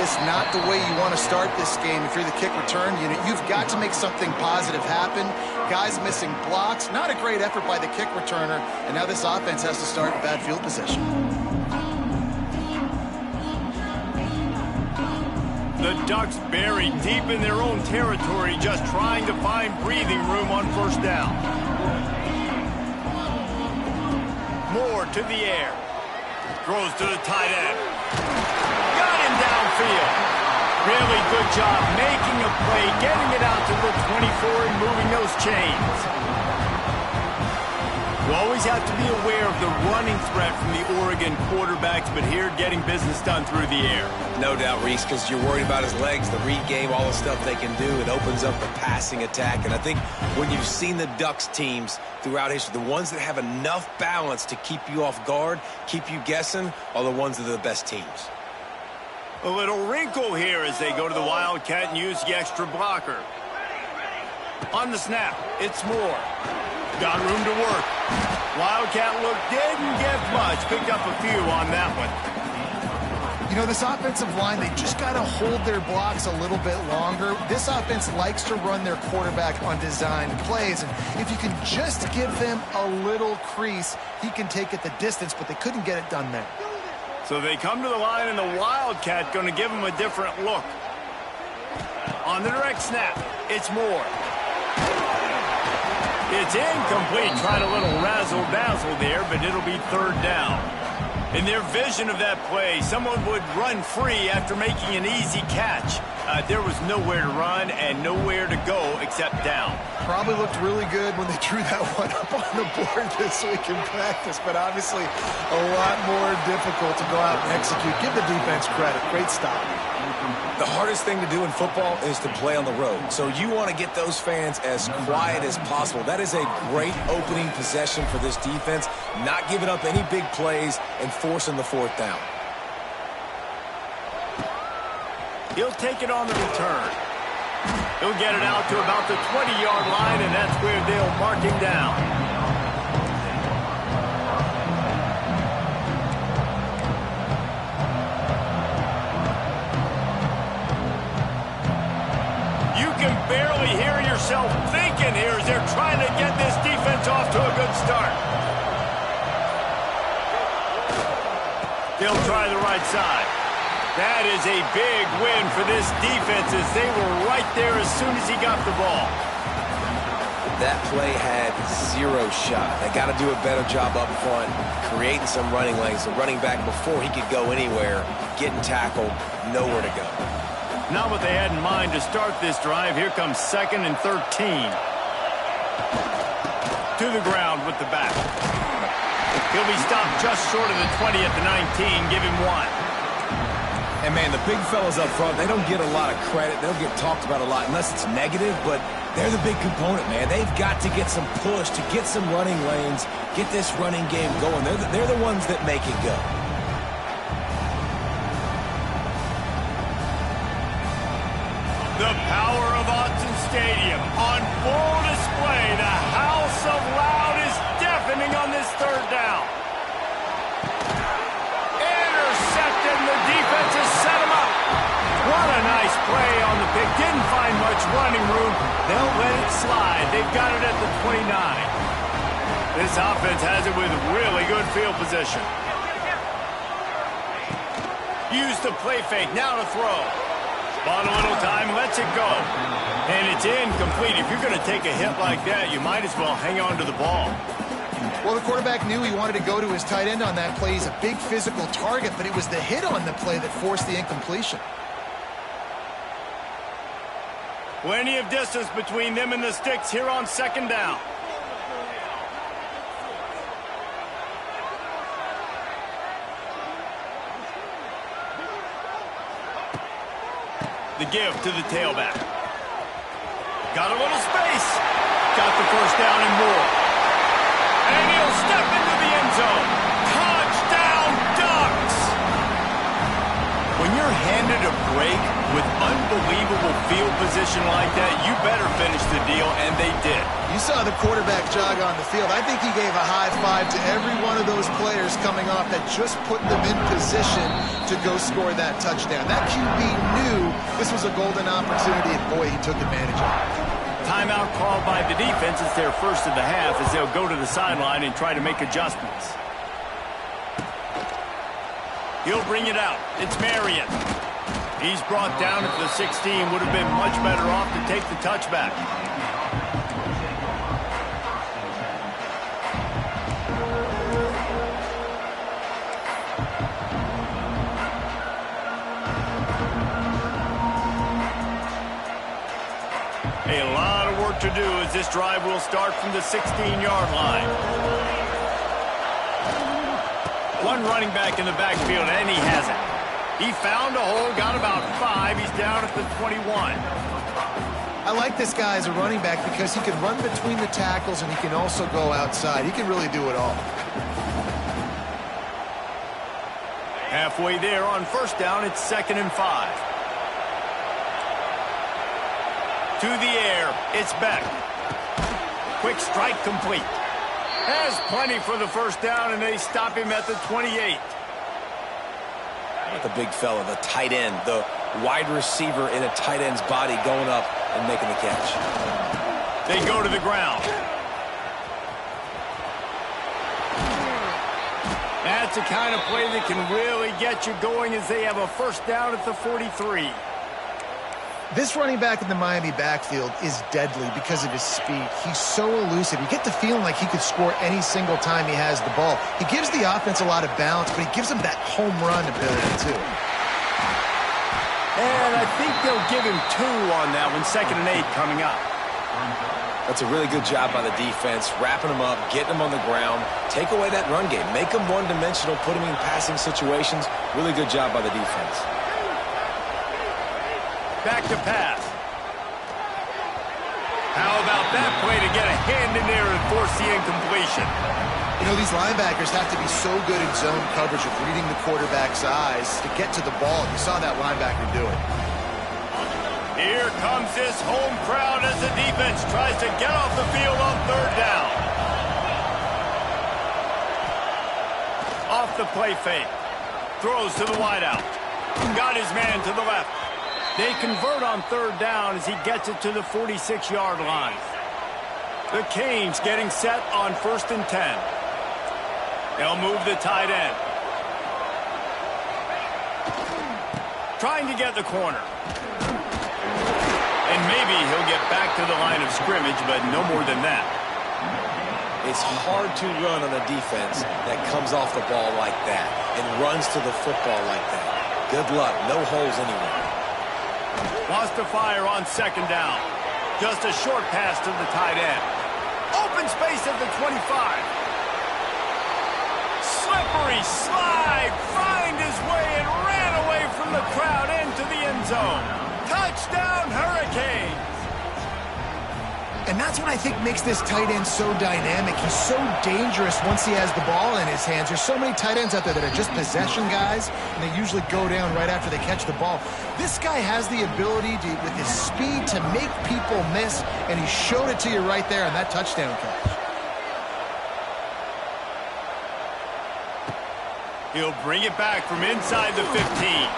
is not the way you want to start this game. If you're the kick return unit, you've got to make something positive happen. Guys missing blocks, not a great effort by the kick returner, and now this offense has to start in bad field position. The Ducks buried deep in their own territory, just trying to find breathing room on first down. Moore to the air. Throws to the tight end. Got him downfield. Really good job making a play, getting it out to the 24 and moving those chains. You always have to be aware of the running threat from the Oregon quarterbacks, but here getting business done through the air. No doubt, Reese, because you're worried about his legs, the read game, all the stuff they can do. It opens up the passing attack. And I think when you've seen the Ducks teams throughout history, the ones that have enough balance to keep you off guard, keep you guessing, are the ones that are the best teams. A little wrinkle here as they go to the Wildcat and use the extra blocker. On the snap, it's Moore. Got room to work. Wildcat look didn't get much. Picked up a few on that one. You know, this offensive line, they just got to hold their blocks a little bit longer. This offense likes to run their quarterback on designed plays, and if you can just give them a little crease, he can take it the distance, but they couldn't get it done there. So they come to the line, and the Wildcat going to give them a different look. On the direct snap, it's Moore. It's incomplete. Tried a little razzle-dazzle there, but it'll be third down. In their vision of that play, someone would run free after making an easy catch. There was nowhere to run and nowhere to go except down. Probably looked really good when they drew that one up on the board this week in practice, but obviously a lot more difficult to go out and execute. Give the defense credit. Great stop. The hardest thing to do in football is to play on the road. So you want to get those fans as quiet as possible. That is a great opening possession for this defense, not giving up any big plays and forcing the fourth down. He'll take it on the return. He'll get it out to about the 20-yard line, and that's where they'll mark him down. Barely hear yourself thinking here as they're trying to get this defense off to a good start. They'll try the right side. That is a big win for this defense as they were right there as soon as he got the ball. That play had zero shot. They got to do a better job up front, creating some running lanes. The running back, before he could go anywhere, getting tackled, nowhere to go. Not what they had in mind to start this drive. Here comes 2nd and 13. To the ground with the back. He'll be stopped just short of the 20 at the 19. Give him 1. And, man, the big fellas up front, they don't get a lot of credit. They don't get talked about a lot unless it's negative, but they're the big component, man. They've got to get some push, to get some running lanes, get this running game going. They're the ones that make it go. The power of Autzen Stadium on full display. The house of loud is deafening on this third down. Intercepted, and the defense has set him up. What a nice play on the pick. Didn't find much running room. They'll let it slide. They've got it at the 29. This offense has it with really good field position. Use the play fake. Now to throw. Bought a little time, lets it go. And it's incomplete. If you're going to take a hit like that, you might as well hang on to the ball. Well, the quarterback knew he wanted to go to his tight end on that play. He's a big physical target, but it was the hit on the play that forced the incompletion. Plenty of distance between them and the sticks here on 2nd down. The give to the tailback. Got a little space. Got the first down and more. And he'll step into the end zone. Touchdown, Ducks! When you're handed a break with unbelievable field position like that, you better finish the deal, and they did. You saw the quarterback jog on the field. I think he gave a high five to every one of those players coming off that just put them in position to go score that touchdown. That QB knew this was a golden opportunity, and boy, he took advantage of it. Timeout called by the defense. It's their first of the half as they'll go to the sideline and try to make adjustments. He'll bring it out. It's Marion. He's brought down at the 16. Would have been much better off to take the touchback. A lot of work to do as this drive will start from the 16-yard line. One running back in the backfield, and he has it. He found a hole, got about 5. He's down at the 21. I like this guy as a running back because he can run between the tackles and he can also go outside. He can really do it all. Halfway there on first down, it's 2nd and 5. To the air, it's Beck. Quick strike complete. Has plenty for the first down, and they stop him at the 28. The big fella, the tight end, the wide receiver in a tight end's body going up and making the catch. They go to the ground. That's the kind of play that can really get you going as they have a first down at the 43. This running back in the Miami backfield is deadly because of his speed. He's so elusive. You get the feeling like he could score any single time he has the ball. He gives the offense a lot of balance, but he gives them that home run ability, too. And I think they'll give him 2 on that one, 2nd and 8 coming up. That's a really good job by the defense, wrapping them up, getting them on the ground, take away that run game, make them one-dimensional, put them in passing situations. Really good job by the defense. Back to pass. How about that play to get a hand in there and force the incompletion? You know, these linebackers have to be so good in zone coverage of reading the quarterback's eyes to get to the ball. You saw that linebacker do it. Here comes this home crowd as the defense tries to get off the field on 3rd down. Off the play fake. Throws to the wideout. Got his man to the left. They convert on 3rd down as he gets it to the 46-yard line. The Canes getting set on 1st and 10. They'll move the tight end. Trying to get the corner. And maybe he'll get back to the line of scrimmage, but no more than that. It's hard to run on a defense that comes off the ball like that and runs to the football like that. Good luck. No holes anywhere. Wants to fire on 2nd down. Just a short pass to the tight end. Open space at the 25. Slippery slide. Find his way and ran away from the crowd into the end zone. Touchdown, Hurricanes. And that's what I think makes this tight end so dynamic. He's so dangerous once he has the ball in his hands. There's so many tight ends out there that are just possession guys, and they usually go down right after they catch the ball. This guy has the ability to, with his speed, to make people miss, and he showed it to you right there on that touchdown catch. He'll bring it back from inside the 15.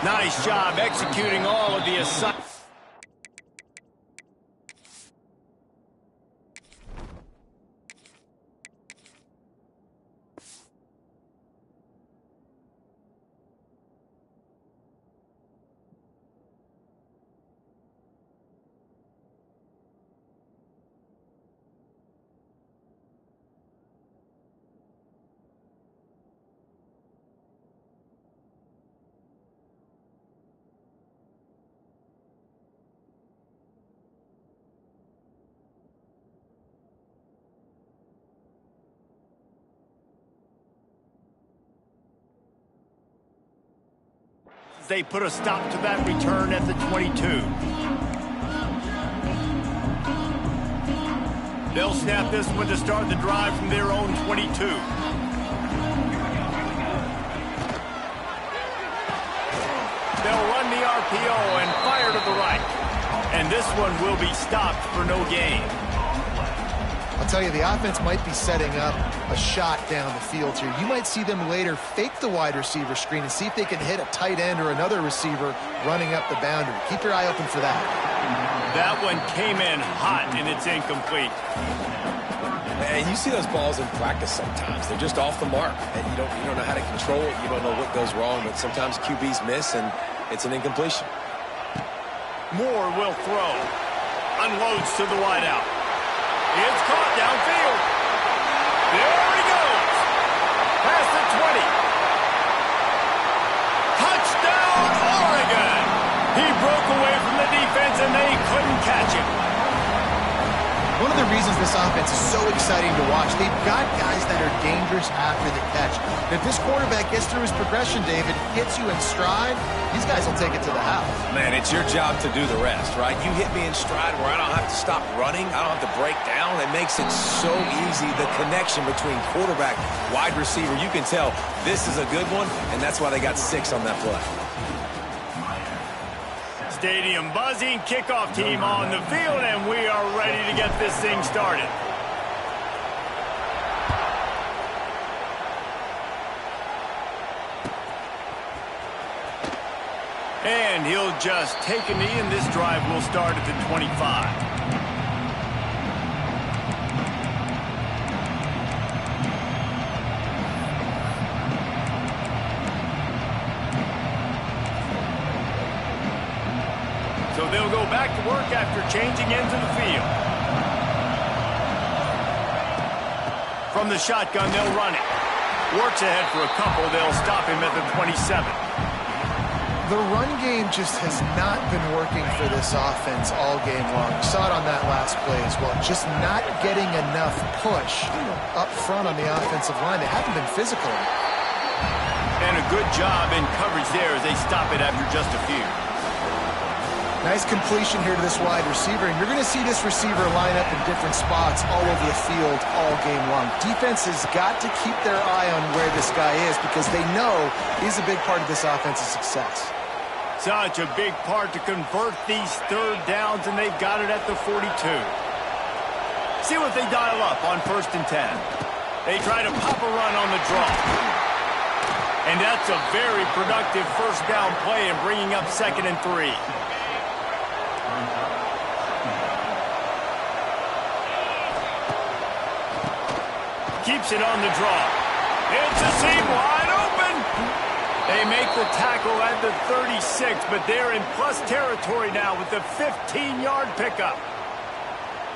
Nice job executing all of the assignments. They put a stop to that return at the 22. They'll snap this one to start the drive from their own 22. They'll run the RPO and fire to the right. And this one will be stopped for no gain. I'll tell you, the offense might be setting up a shot down the field here. You might see them later fake the wide receiver screen and see if they can hit a tight end or another receiver running up the boundary. Keep your eye open for that. That one came in hot, and it's incomplete. Man, you see those balls in practice sometimes. They're just off the mark, and you don't know how to control it. You don't know what goes wrong, but sometimes QBs miss, and it's an incompletion. Moore will throw. Unloads to the wideout. It's caught downfield. There he goes. Past the 20. Touchdown, Oregon. He broke away from the defense, and they couldn't catch him. One of the reasons this offense is so exciting to watch, they've got guys that are dangerous after the catch. And if this quarterback gets through his progression, David, gets you in stride, these guys will take it to the house. Man, it's your job to do the rest, right? You hit me in stride where I don't have to stop running. I don't have to break down. It makes it so easy. The connection between quarterback, wide receiver, you can tell this is a good one, and that's why they got 6 on that play. Stadium buzzing, kickoff team on the field, and we are ready to get this thing started. And he'll just take a knee, and this drive will start at the 25. So they'll go back to work after changing into the field. From the shotgun, they'll run it. Works ahead for a couple. They'll stop him at the 27. The run game just has not been working for this offense all game long. We saw it on that last play as well. Just not getting enough push up front on the offensive line. They haven't been physical. And a good job in coverage there as they stop it after just a few. Nice completion here to this wide receiver, and you're going to see this receiver line up in different spots all over the field all game long. Defense has got to keep their eye on where this guy is because they know he's a big part of this offense's success. Such a big part to convert these third downs, and they've got it at the 42. See what they dial up on 1st and 10. They try to pop a run on the draw. And that's a very productive first down play and bringing up 2nd and 3. Keeps it on the draw. It's a seam wide open. They make the tackle at the 36, but they're in plus territory now with the 15-yard pickup.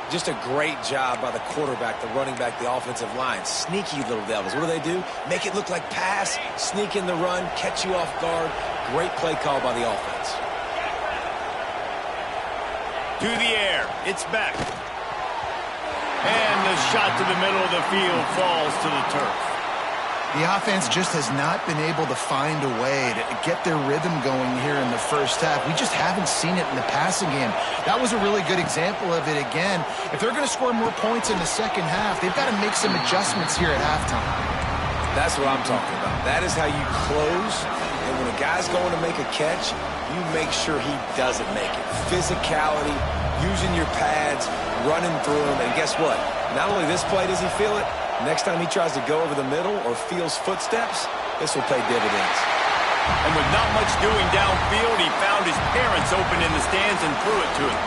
Just a great job by the quarterback, the running back, the offensive line. Sneaky little devils. What do? Make it look like pass, sneak in the run, catch you off guard. Great play call by the offense. To the air. It's back. And the shot to the middle of the field falls to the turf. The offense just has not been able to find a way to get their rhythm going here in the first half. We just haven't seen it in the passing game. That was a really good example of it again. If they're going to score more points in the second half, they've got to make some adjustments here at halftime. That's what I'm talking about. That is how you close. And when a guy's going to make a catch, you make sure he doesn't make it. Physicality, using your pads, running through them. And guess what? Not only this play does he feel it, next time he tries to go over the middle or feels footsteps, this will pay dividends. And with not much doing downfield, he found his parents open in the stands and threw it to him.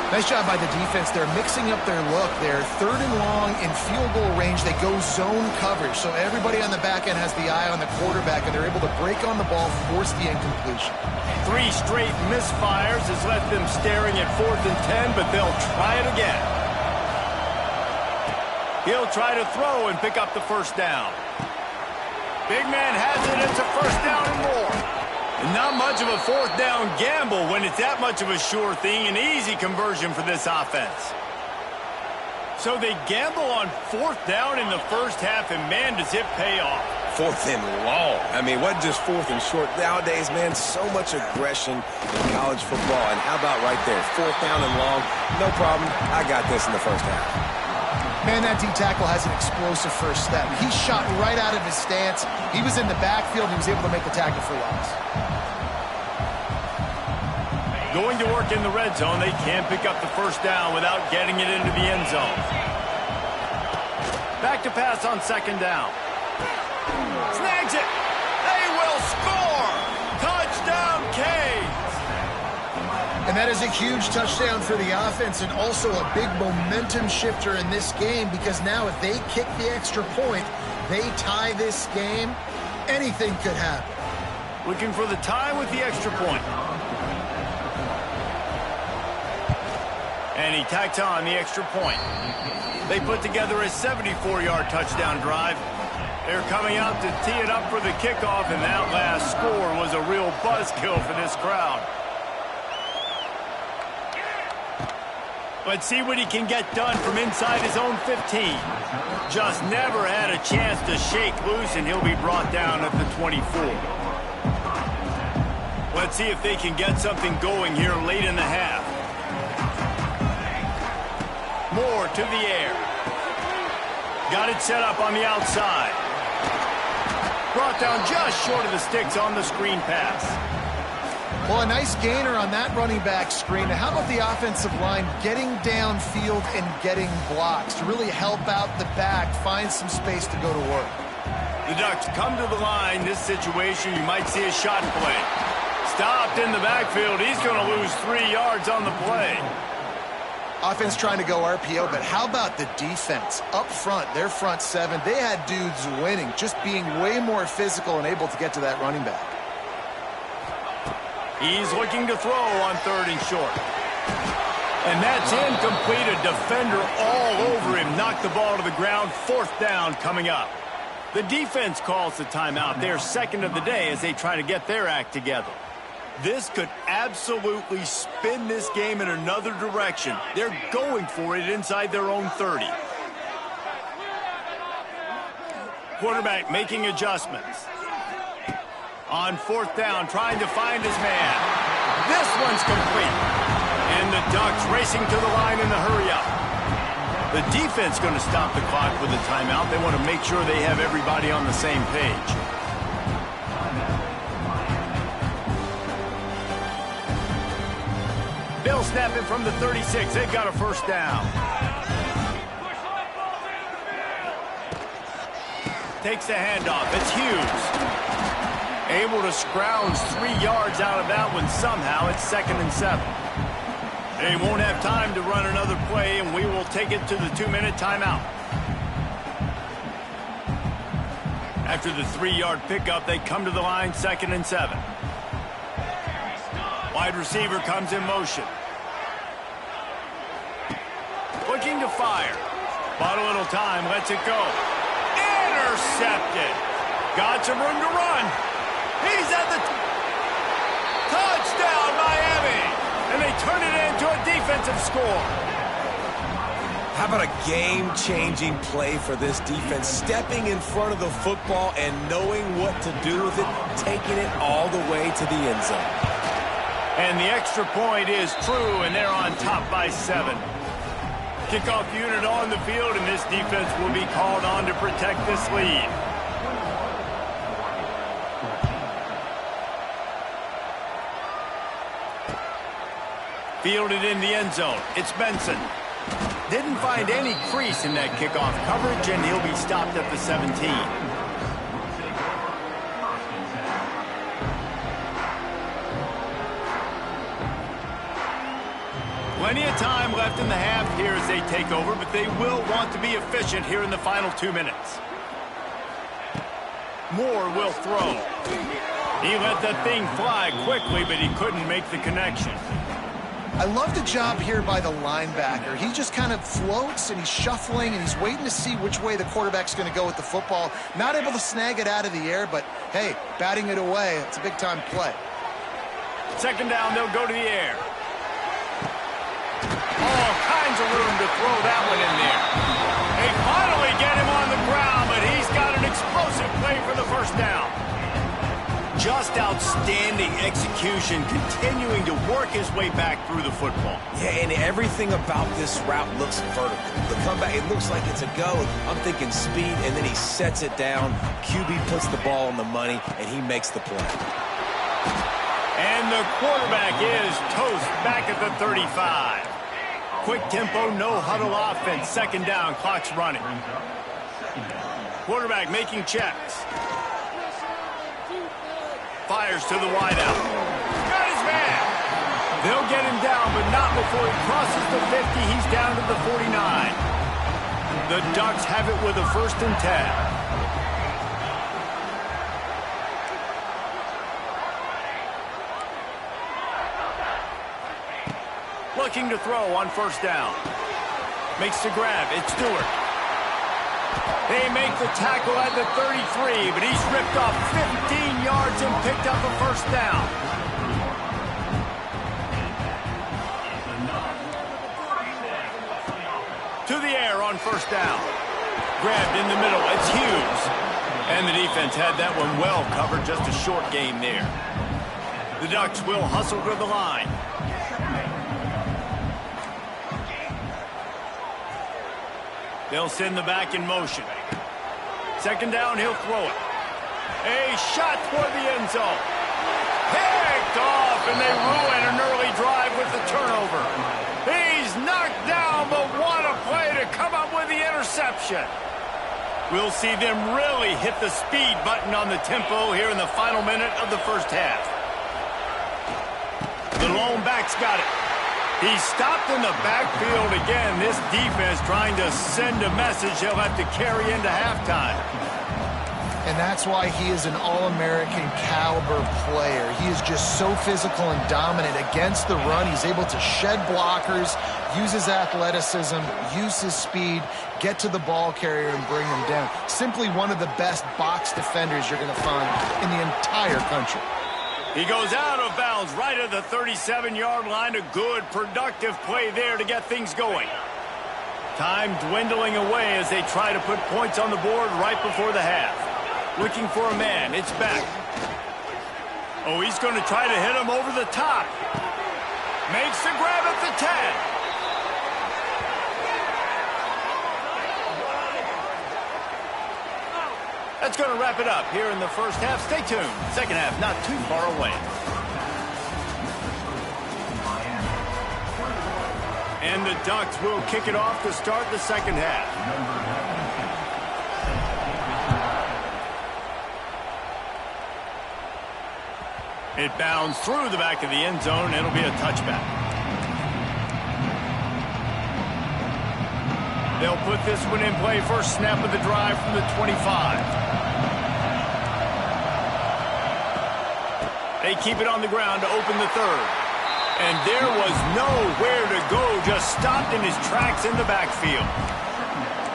Nice job by the defense. They're mixing up their look. They're 3rd and long in field goal range. They go zone coverage. So everybody on the back end has the eye on the quarterback, and they're able to break on the ball, force the incompletion. 3 straight misfires has left them staring at 4th and 10, but they'll try it again. He'll try to throw and pick up the first down. Big man has it. It's a first down and more. Not much of a 4th down gamble when it's that much of a sure thing. An easy conversion for this offense. So they gamble on 4th down in the first half, and man, does it pay off. 4th and long. I mean, what just 4th and short? Nowadays, man, so much aggression in college football. And how about right there? 4th down and long. No problem. I got this in the first half. Man, that D-tackle has an explosive first step. He shot right out of his stance. He was in the backfield. He was able to make the tackle for loss. Going to work in the red zone. They can't pick up the first down without getting it into the end zone. Back to pass on second down. Snags it. They will score. Touchdown, Canes. And that is a huge touchdown for the offense and also a big momentum shifter in this game, because now if they kick the extra point, they tie this game, anything could happen. Looking for the tie with the extra point. And he tacked on the extra point. They put together a 74-yard touchdown drive. They're coming out to tee it up for the kickoff, and that last score was a real buzzkill for this crowd. Let's see what he can get done from inside his own 15. Just never had a chance to shake loose, and he'll be brought down at the 24. Let's see if they can get something going here late in the half. Moore to the air. Got it set up on the outside. Brought down just short of the sticks on the screen pass. Well, a nice gainer on that running back screen. How about the offensive line getting downfield and getting blocks to really help out the back, find some space to go to work? The Ducks come to the line. This situation, you might see a shot play. Stopped in the backfield. He's going to lose 3 yards on the play. Offense trying to go RPO, but how about the defense? Up front, their front seven, they had dudes winning, just being way more physical and able to get to that running back. He's looking to throw on 3rd and short. And that's incomplete. A defender all over him. Knocked the ball to the ground. 4th down coming up. The defense calls the timeout. They're second of the day as they try to get their act together. This could absolutely spin this game in another direction. They're going for it inside their own 30. Quarterback making adjustments. On 4th down, trying to find his man. This one's complete. And the Ducks racing to the line in the hurry-up. The defense going to stop the clock with a timeout. They want to make sure they have everybody on the same page. They'll snap it from the 36. They've got a 1st down. Takes the handoff. It's Hughes. Able to scrounge 3 yards out of that one somehow. It's 2nd and 7. They won't have time to run another play, and we will take it to the 2-minute timeout. After the 3-yard pickup, they come to the line, 2nd and 7. Wide receiver comes in motion. Looking to fire. Bought a little time, lets it go. Intercepted. Got some room to run. He's at the touchdown, Miami. And they turn it into a defensive score. How about a game-changing play for this defense? Stepping in front of the football and knowing what to do with it, taking it all the way to the end zone. And the extra point is true, and they're on top by 7. Kickoff unit on the field, and this defense will be called on to protect this lead. Fielded in the end zone. It's Benson. Didn't find any crease in that kickoff coverage, and he'll be stopped at the 17. Plenty of time left in the half here as they take over, but they will want to be efficient here in the final 2 minutes. Moore will throw. He let that thing fly quickly, but he couldn't make the connection. I love the job here by the linebacker. He just kind of floats and he's shuffling and he's waiting to see which way the quarterback's going to go with the football. Not able to snag it out of the air, but hey, batting it away, it's a big-time play. 2nd down, they'll go to the air. All kinds of room to throw that one in there. They finally get him on the ground, but he's got an explosive play for the 1st down. Just outstanding execution, continuing to work his way back through the football. Yeah, and everything about this route looks vertical. The comeback, it looks like it's a go. I'm thinking speed, and then he sets it down. QB puts the ball on the money, and he makes the play. And the quarterback is toast back at the 35. Quick tempo, no huddle offense. 2nd down, clock's running. Quarterback making checks. Fires to the wideout. Got his man. They'll get him down, but not before he crosses the 50. He's down to the 49. The Ducks have it with a 1st and 10. Looking to throw on 1st down. Makes the grab. It's Stewart. They make the tackle at the 33, but he's ripped off 15 yards and picked up a 1st down. To the air on 1st down. Grabbed in the middle. It's Hughes. And the defense had that one well covered. Just a short game there. The Ducks will hustle to the line. They'll send the back in motion. 2nd down, he'll throw it. A shot toward the end zone. Picked off, and they ruin an early drive with the turnover. He's knocked down, but what a play to come up with the interception. We'll see them really hit the speed button on the tempo here in the final minute of the 1st half. The lone back's got it. He's stopped in the backfield again. This defense trying to send a message he'll have to carry into halftime. And that's why he is an All-American caliber player. He is just so physical and dominant against the run. He's able to shed blockers, use his athleticism, use his speed, get to the ball carrier and bring him down. Simply one of the best box defenders you're going to find in the entire country. He goes out of bounds right at the 37-yard line. A good, productive play there to get things going. Time dwindling away as they try to put points on the board right before the half. Looking for a man. It's back. Oh, he's going to try to hit him over the top. Makes the grab at the 10. That's going to wrap it up here in the 1st half. Stay tuned. 2nd half not too far away. And the Ducks will kick it off to start the 2nd half. It bounds through the back of the end zone. It'll be a touchback. They'll put this one in play. 1st snap of the drive from the 25. They keep it on the ground to open the 3rd. And there was nowhere to go, just stopped in his tracks in the backfield.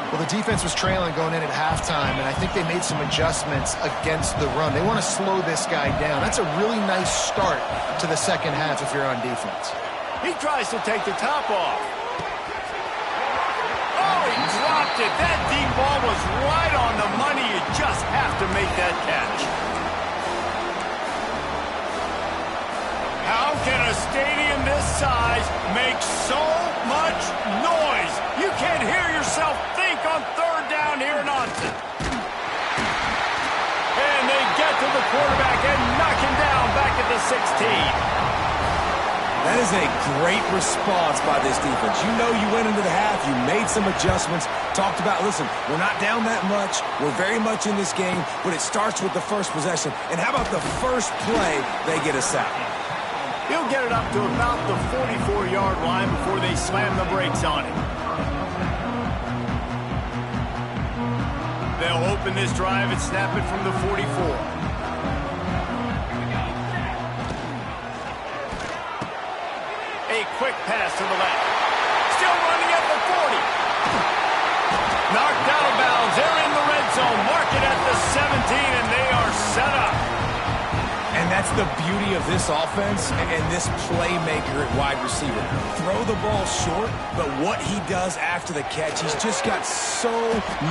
Well, the defense was trailing going in at halftime, and I think they made some adjustments against the run. They want to slow this guy down. That's a really nice start to the 2nd half if you're on defense. He tries to take the top off. Oh, he dropped it. That deep ball was right on the money. You just have to make that catch. How can a stadium this size make so much noise? You can't hear yourself think on 3rd down here in Austin. And they get to the quarterback and knock him down back at the 16. That is a great response by this defense. You know you went into the half, you made some adjustments, talked about, listen, we're not down that much, we're very much in this game, but it starts with the 1st possession. And how about the 1st play they get a sack? He'll get it up to about the 44-yard line before they slam the brakes on him. They'll open this drive and snap it from the 44. A quick pass to the left. Still running at the 40. Knocked out of bounds. They're in the red zone. Mark it at the 17, and they are set up. And that's the beauty of this offense and this playmaker at wide receiver. Throw the ball short, but what he does after the catch, he's just got so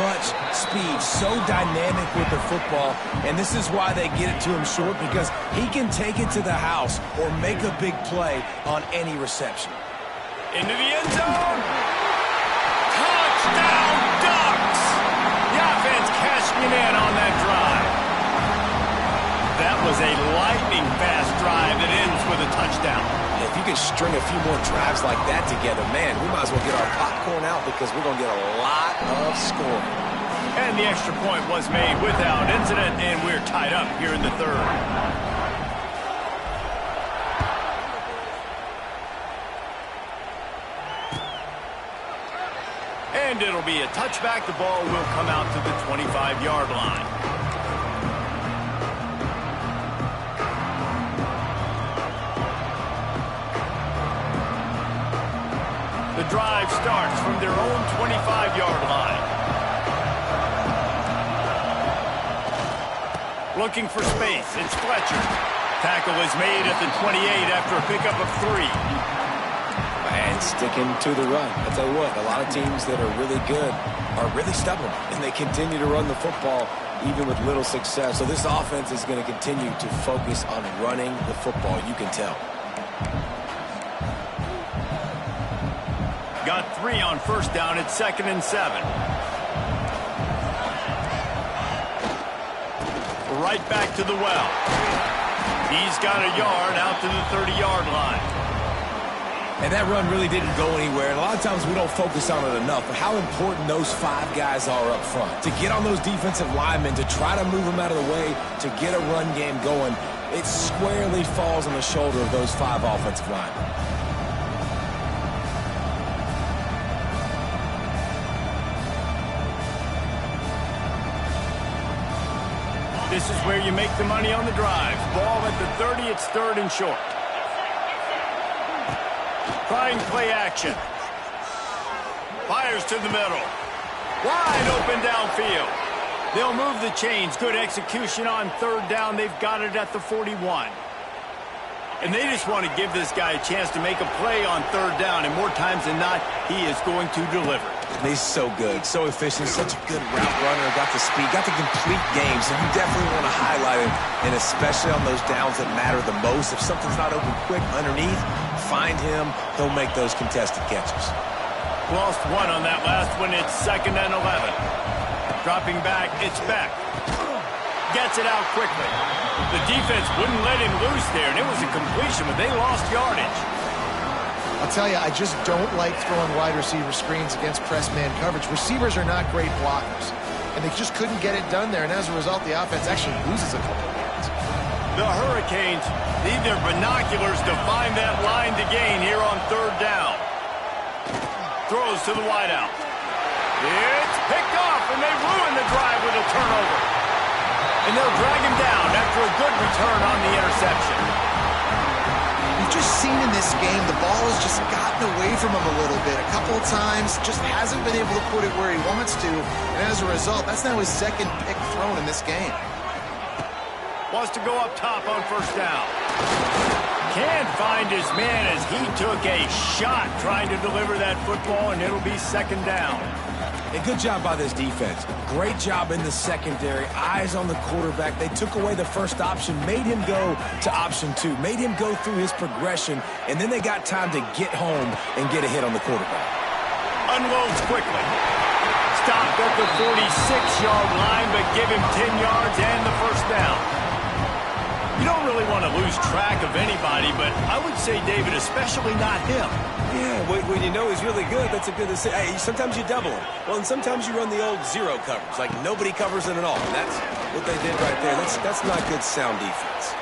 much speed, so dynamic with the football. And this is why they get it to him short, because he can take it to the house or make a big play on any reception. Into the end zone. Touchdown, Ducks! The offense cashing in on that drive. That was a lightning-fast drive that ends with a touchdown. If you can string a few more drives like that together, man, we might as well get our popcorn out because we're going to get a lot of scoring. And the extra point was made without incident, and we're tied up here in the third. And it'll be a touchback. The ball will come out to the 25-yard line. The drive starts from their own 25-yard line. Looking for space. It's Fletcher. Tackle is made at the 28 after a pickup of 3. And sticking to the run. I'll tell you what, a lot of teams that are really good are really stubborn, and they continue to run the football even with little success. So this offense is going to continue to focus on running the football. You can tell. Got 3 on first down. It's 2nd and 7. Right back to the well. He's got a yard out to the 30-yard line. And that run really didn't go anywhere. And a lot of times we don't focus on it enough, but how important those 5 guys are up front. To get on those defensive linemen, to try to move them out of the way, to get a run game going, it squarely falls on the shoulder of those 5 offensive linemen. This is where you make the money on the drive. Ball at the 30, it's 3rd and short. Trying play action. Fires to the middle. Wide open downfield. They'll move the chains. Good execution on 3rd down. They've got it at the 41. And they just want to give this guy a chance to make a play on 3rd down. And more times than not, he is going to deliver. He's so good, so efficient, such a good route runner, got the speed, got the complete game, so you definitely want to highlight him, and especially on those downs that matter the most. If something's not open quick underneath, find him, he'll make those contested catches. Lost 1 on that last one. It's 2nd and 11. Dropping back, it's Beck. Gets it out quickly. The defense wouldn't let him loose there, and it was a completion, but they lost yardage. I'll tell you, I just don't like throwing wide receiver screens against press man coverage. Receivers are not great blockers, and they just couldn't get it done there, and as a result, the offense actually loses a couple of yards. The Hurricanes need their binoculars to find that line to gain here on 3rd down. Throws to the wideout. It's picked off, and they ruin the drive with a turnover. And they'll drag him down after a good return on the interception. We've just seen in this game, the ball has just gotten away from him a little bit. A couple of times, just hasn't been able to put it where he wants to. And as a result, that's now his 2nd pick thrown in this game. Wants to go up top on 1st down. Can't find his man as he took a shot trying to deliver that football, and it'll be 2nd down. A good job by this defense. Great job in the secondary. Eyes on the quarterback. They took away the first option, made him go to option 2, made him go through his progression, and then they got time to get home and get a hit on the quarterback. Unloads quickly. Stopped at the 46-yard line, but give him 10 yards and the 1st down. You don't really want to lose track of anybody, but I would say, David, especially not him. Yeah, when you know he's really good, that's a good to say. Hey, sometimes you double him. Well, and sometimes you run the old 0 coverage, like nobody covers it at all. And that's what they did right there. That's not good sound defense.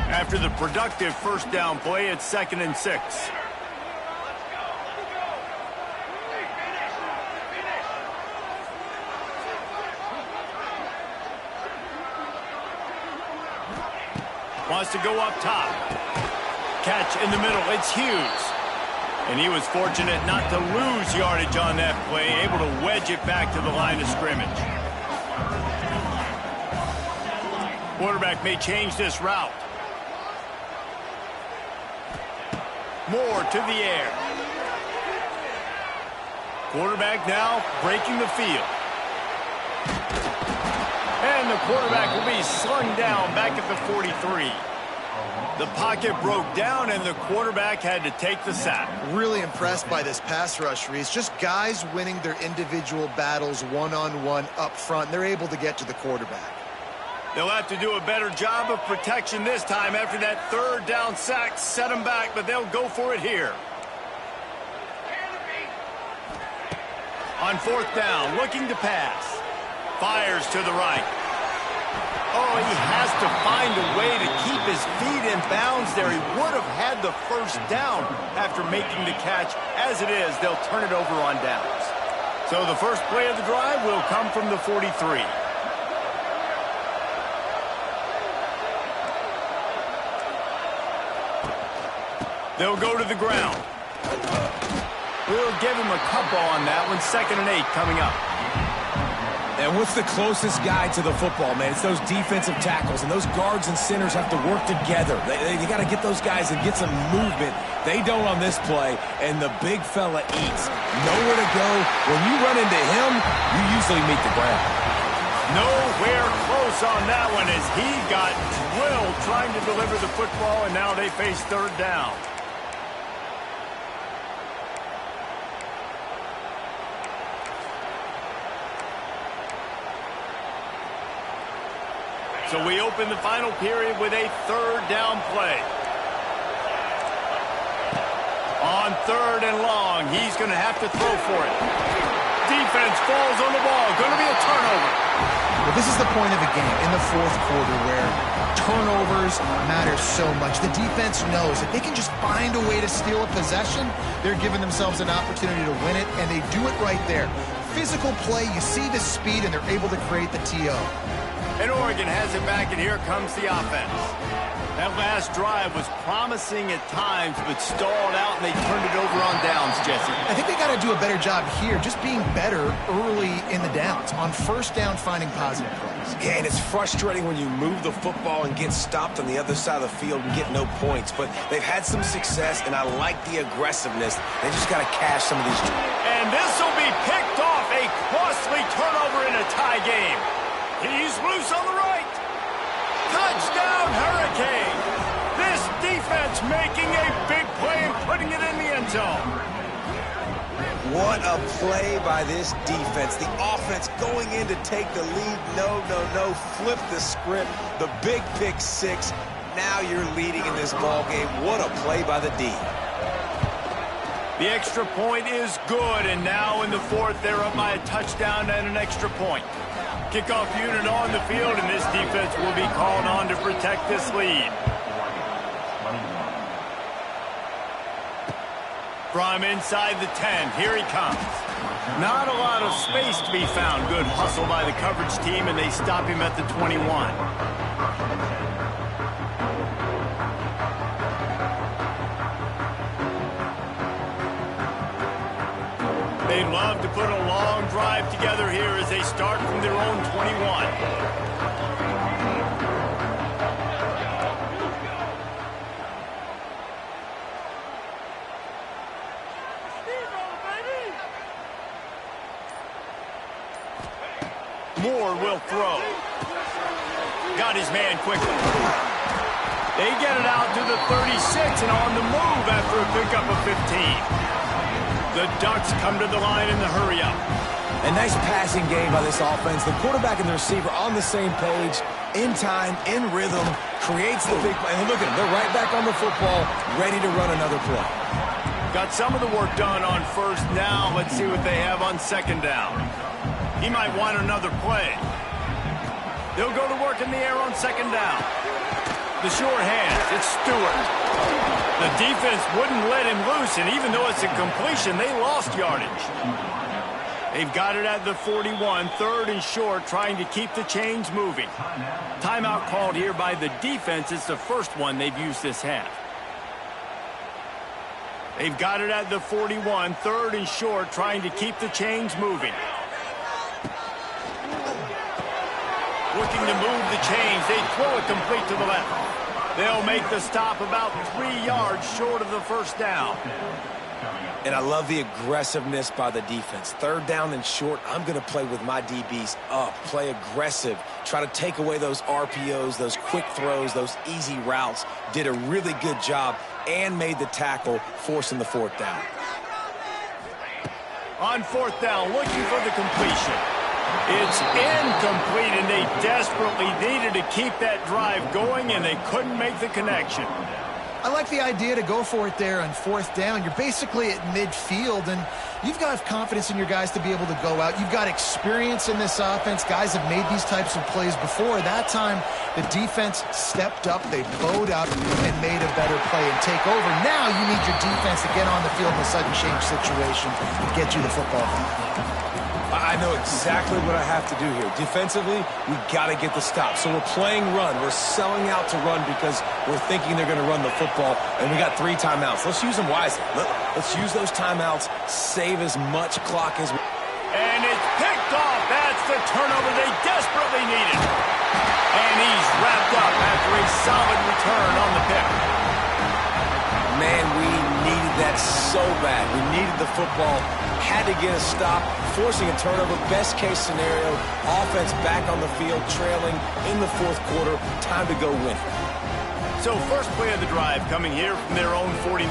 After the productive 1st down play, it's 2nd and 6. Wants to go up top. Catch in the middle. It's Hughes. And he was fortunate not to lose yardage on that play, able to wedge it back to the line of scrimmage. Quarterback may change this route. Moore to the air. Quarterback now breaking the field. And the quarterback will be slung down back at the 43. The pocket broke down, and the quarterback had to take the sack. Really impressed by this pass rush, Reese. Just guys winning their individual battles one-on-one up front. They're able to get to the quarterback. They'll have to do a better job of protection this time after that third down sack set them back, but they'll go for it here. On fourth down, looking to pass. Fires to the right. Oh, he has to find a way to keep his feet in bounds there. He would have had the first down after making the catch. As it is, they'll turn it over on downs. So the first play of the drive will come from the 43. They'll go to the ground. We'll give him a couple on that one. 2nd and 8 coming up. And what's the closest guy to the football, man? It's those defensive tackles, and those guards and centers have to work together. They got to get those guys and get some movement. They don't on this play, and the big fella eats. Nowhere to go. When you run into him, you usually meet the ground. Nowhere close on that one as he got drilled trying to deliver the football, and now they face third down. So we open the final period with a third down play. On 3rd and long, he's going to have to throw for it. Defense falls on the ball. Going to be a turnover. Well, this is the point of the game in the 4th quarter where turnovers matter so much. The defense knows if they can just find a way to steal a possession, they're giving themselves an opportunity to win it, and they do it right there. Physical play, you see the speed, and they're able to create the TO. And Oregon has it back, and here comes the offense. That last drive was promising at times, but stalled out, and they turned it over on downs, Jesse. I think they got to do a better job here, just being better early in the downs. On first down, finding positive plays. Yeah, and it's frustrating when you move the football and get stopped on the other side of the field and get no points. But they've had some success, and I like the aggressiveness. They just got to cash some of these. And this will be picked off. A costly turnover in a tie game. He's loose on the right. Touchdown, Hurricane. This defense making a big play and putting it in the end zone. What a play by this defense. The offense going in to take the lead. No. Flip the script. The big pick 6. Now you're leading in this ball game. What a play by the D. The extra point is good, and now in the 4th, they're up by a touchdown and an extra point. Kickoff unit on the field, and this defense will be called on to protect this lead. From inside the 10, here he comes. Not a lot of space to be found. Good hustle by the coverage team, and they stop him at the 21. They'd love to put a long drive together here as they start from their own 21. Moore will throw. Got his man quickly. They get it out to the 36 and on the move after a pickup of 15. The Ducks come to the line in the hurry-up. A nice passing game by this offense. The quarterback and the receiver on the same page, in time, in rhythm, creates the big play. And look at them. They're right back on the football, ready to run another play. Got some of the work done on first down. Let's see what they have on 2nd down. He might want another play. They'll go to work in the air on 2nd down. The short hands, it's Stewart. The defense wouldn't let him loose, and even though it's a completion, they lost yardage. They've got it at the 41, 3rd and short, trying to keep the chains moving. Timeout called here by the defense. It's the first one they've used this half. They've got it at the 41, 3rd and short, trying to keep the chains moving. Looking to move the chains. They throw it complete to the left. They'll make the stop about 3 yards short of the first down. And I love the aggressiveness by the defense. 3rd down and short, I'm going to play with my DBs up. Play aggressive. Try to take away those RPOs, those quick throws, those easy routes. Did a really good job and made the tackle, forcing the 4th down. On 4th down, looking for the completion. It's incomplete, and they desperately needed to keep that drive going, and they couldn't make the connection. I like the idea to go for it there on 4th down. You're basically at midfield, and you've got confidence in your guys to be able to go out. You've got experience in this offense. Guys have made these types of plays before. That time, the defense stepped up. They bowed up and made a better play and take over. Now you need your defense to get on the field in a sudden change situation and get you the football. I know exactly what I have to do here. Defensively, we got to get the stop. So we're playing run. We're selling out to run because we're thinking they're going to run the football, and we got 3 timeouts. Let's use them wisely. Let's use those timeouts, save as much clock as we... And it's picked off. That's the turnover they desperately needed. And he's wrapped up after a solid return on the pick. Man, we needed that so bad. We needed the football, had to get a stop, forcing a turnover. Best case scenario, offense back on the field, trailing in the 4th quarter. Time to go win. So first play of the drive coming here from their own 49.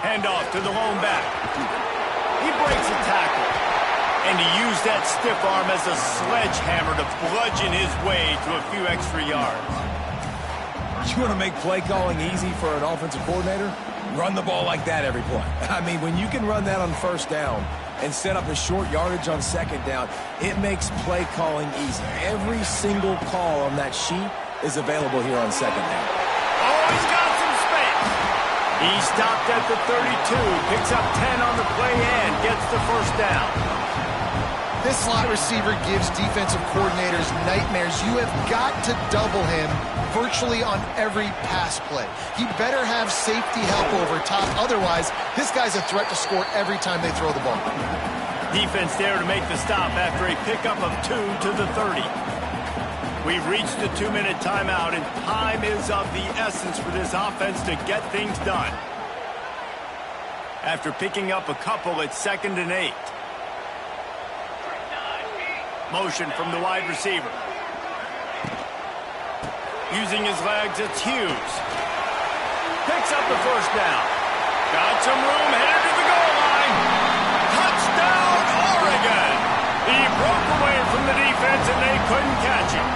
Handoff to the lone back. He breaks a tackle. And to use that stiff arm as a sledgehammer to bludgeon his way to a few extra yards. You want to make play calling easy for an offensive coordinator? Run the ball like that every play. I mean, when you can run that on 1st down and set up a short yardage on 2nd down, it makes play calling easy. Every single call on that sheet is available here on 2nd down. Oh, he's got some space. He stopped at the 32, picks up 10 on the play and gets the 1st down. This slot receiver gives defensive coordinators nightmares. You have got to double him virtually on every pass play. He better have safety help over top. Otherwise, this guy's a threat to score every time they throw the ball. Defense there to make the stop after a pickup of 2 to the 30. We've reached the 2-minute timeout, and time is of the essence for this offense to get things done. After picking up a couple, it's 2nd and 8. Motion from the wide receiver. Using his legs, it's Hughes. Picks up the 1st down. Got some room, headed to the goal line. Touchdown, Oregon! He broke away from the defense, and they couldn't catch him.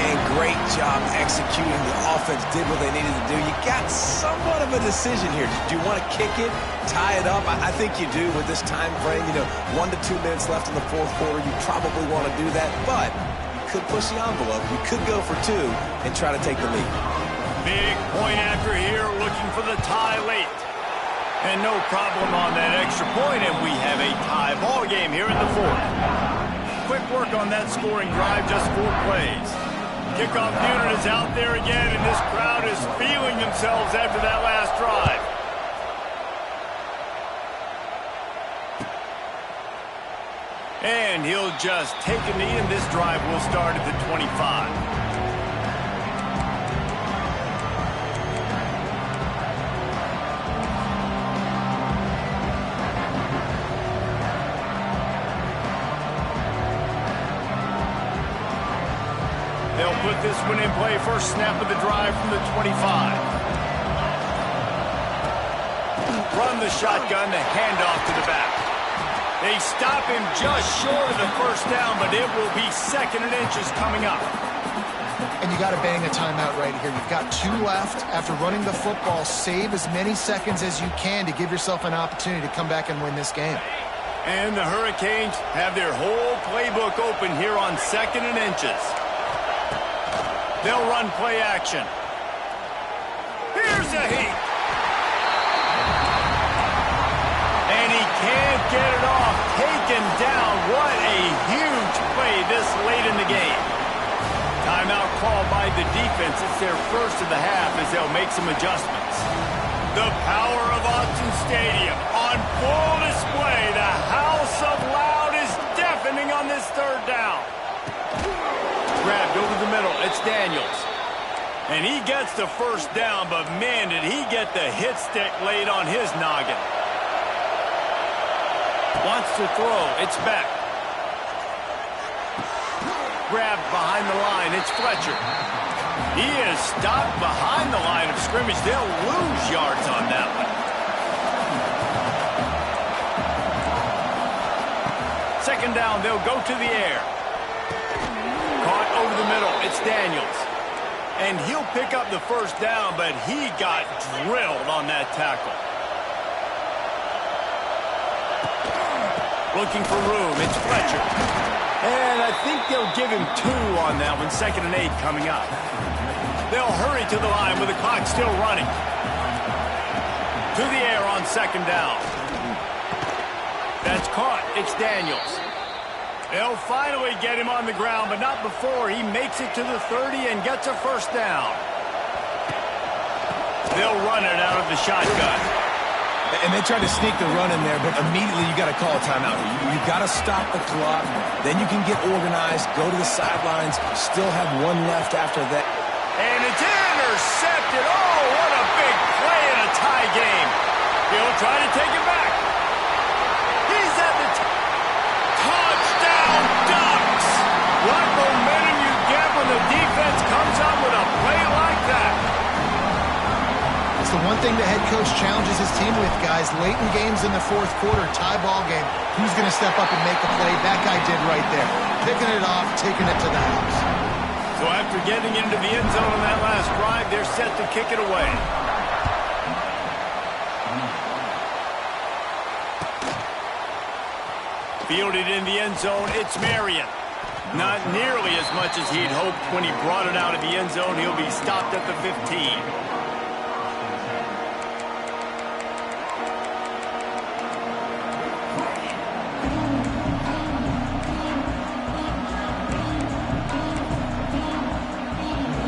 And great job executing. The offense did what they needed to do. You got somewhat of a decision here. Do you want to kick it, tie it up? I think you do with this time frame. 1 to 2 minutes left in the 4th quarter. You probably want to do that, but you could push the envelope. You could go for 2 and try to take the lead. Big point after here, looking for the tie late. And no problem on that extra point, and we have a tie ball game here in the 4th. Quick work on that scoring drive, just 4 plays. Kickoff unit is out there again, and this crowd is feeling themselves after that last drive. And he'll just take a knee, and this drive will start at the 25. They'll put this one in play. First snap of the drive from the 25. Run the shotgun, the handoff to the back. They stop him just short of the 1st down, but it will be 2nd and inches coming up. And you got to bang a timeout right here. You've got 2 left. After running the football, save as many seconds as you can to give yourself an opportunity to come back and win this game. And the Hurricanes have their whole playbook open here on 2nd and inches. They'll run play action. Here's a heat. And he can't get it off. Taken down. What a huge play this late in the game. Timeout called by the defense. It's their first of the half as they'll make some adjustments. The power of Autzen Stadium on full display. The house of loud is deafening on this 3rd down. Grabbed over the middle. It's Daniels. And he gets the 1st down, but man, did he get the hit stick laid on his noggin. Wants to throw. It's Beck. Grabbed behind the line. It's Fletcher. He is stopped behind the line of scrimmage. They'll lose yards on that one. second down, they'll go to the air. Caught over the middle. It's Daniels. And he'll pick up the first down, but he got drilled on that tackle. Looking for room. It's Fletcher. And I think they'll give him 2 on that one. 2nd and 8 coming up. They'll hurry to the line with the clock still running. To the air on 2nd down. That's caught. It's Daniels. They'll finally get him on the ground, but not before he makes it to the 30 and gets a first down. They'll run it out of the shotgun. And they tried to sneak the run in there, but immediately you got to call a timeout. You got to stop the clock. Then you can get organized, go to the sidelines, still have 1 left after that. And it's intercepted. Oh, what a big play in a tie game. He'll try to take it back. He's at the touchdown Ducks. What momentum you get when the defense comes up with a play like that. It's the one thing the head coach challenges his team with, guys. Late in games in the 4th quarter, tie ball game. Who's going to step up and make a play? That guy did right there. Picking it off, taking it to the house. So after getting into the end zone on that last drive, they're set to kick it away. Fielded in the end zone, it's Marion. Not nearly as much as he'd hoped when he brought it out of the end zone. He'll be stopped at the 15.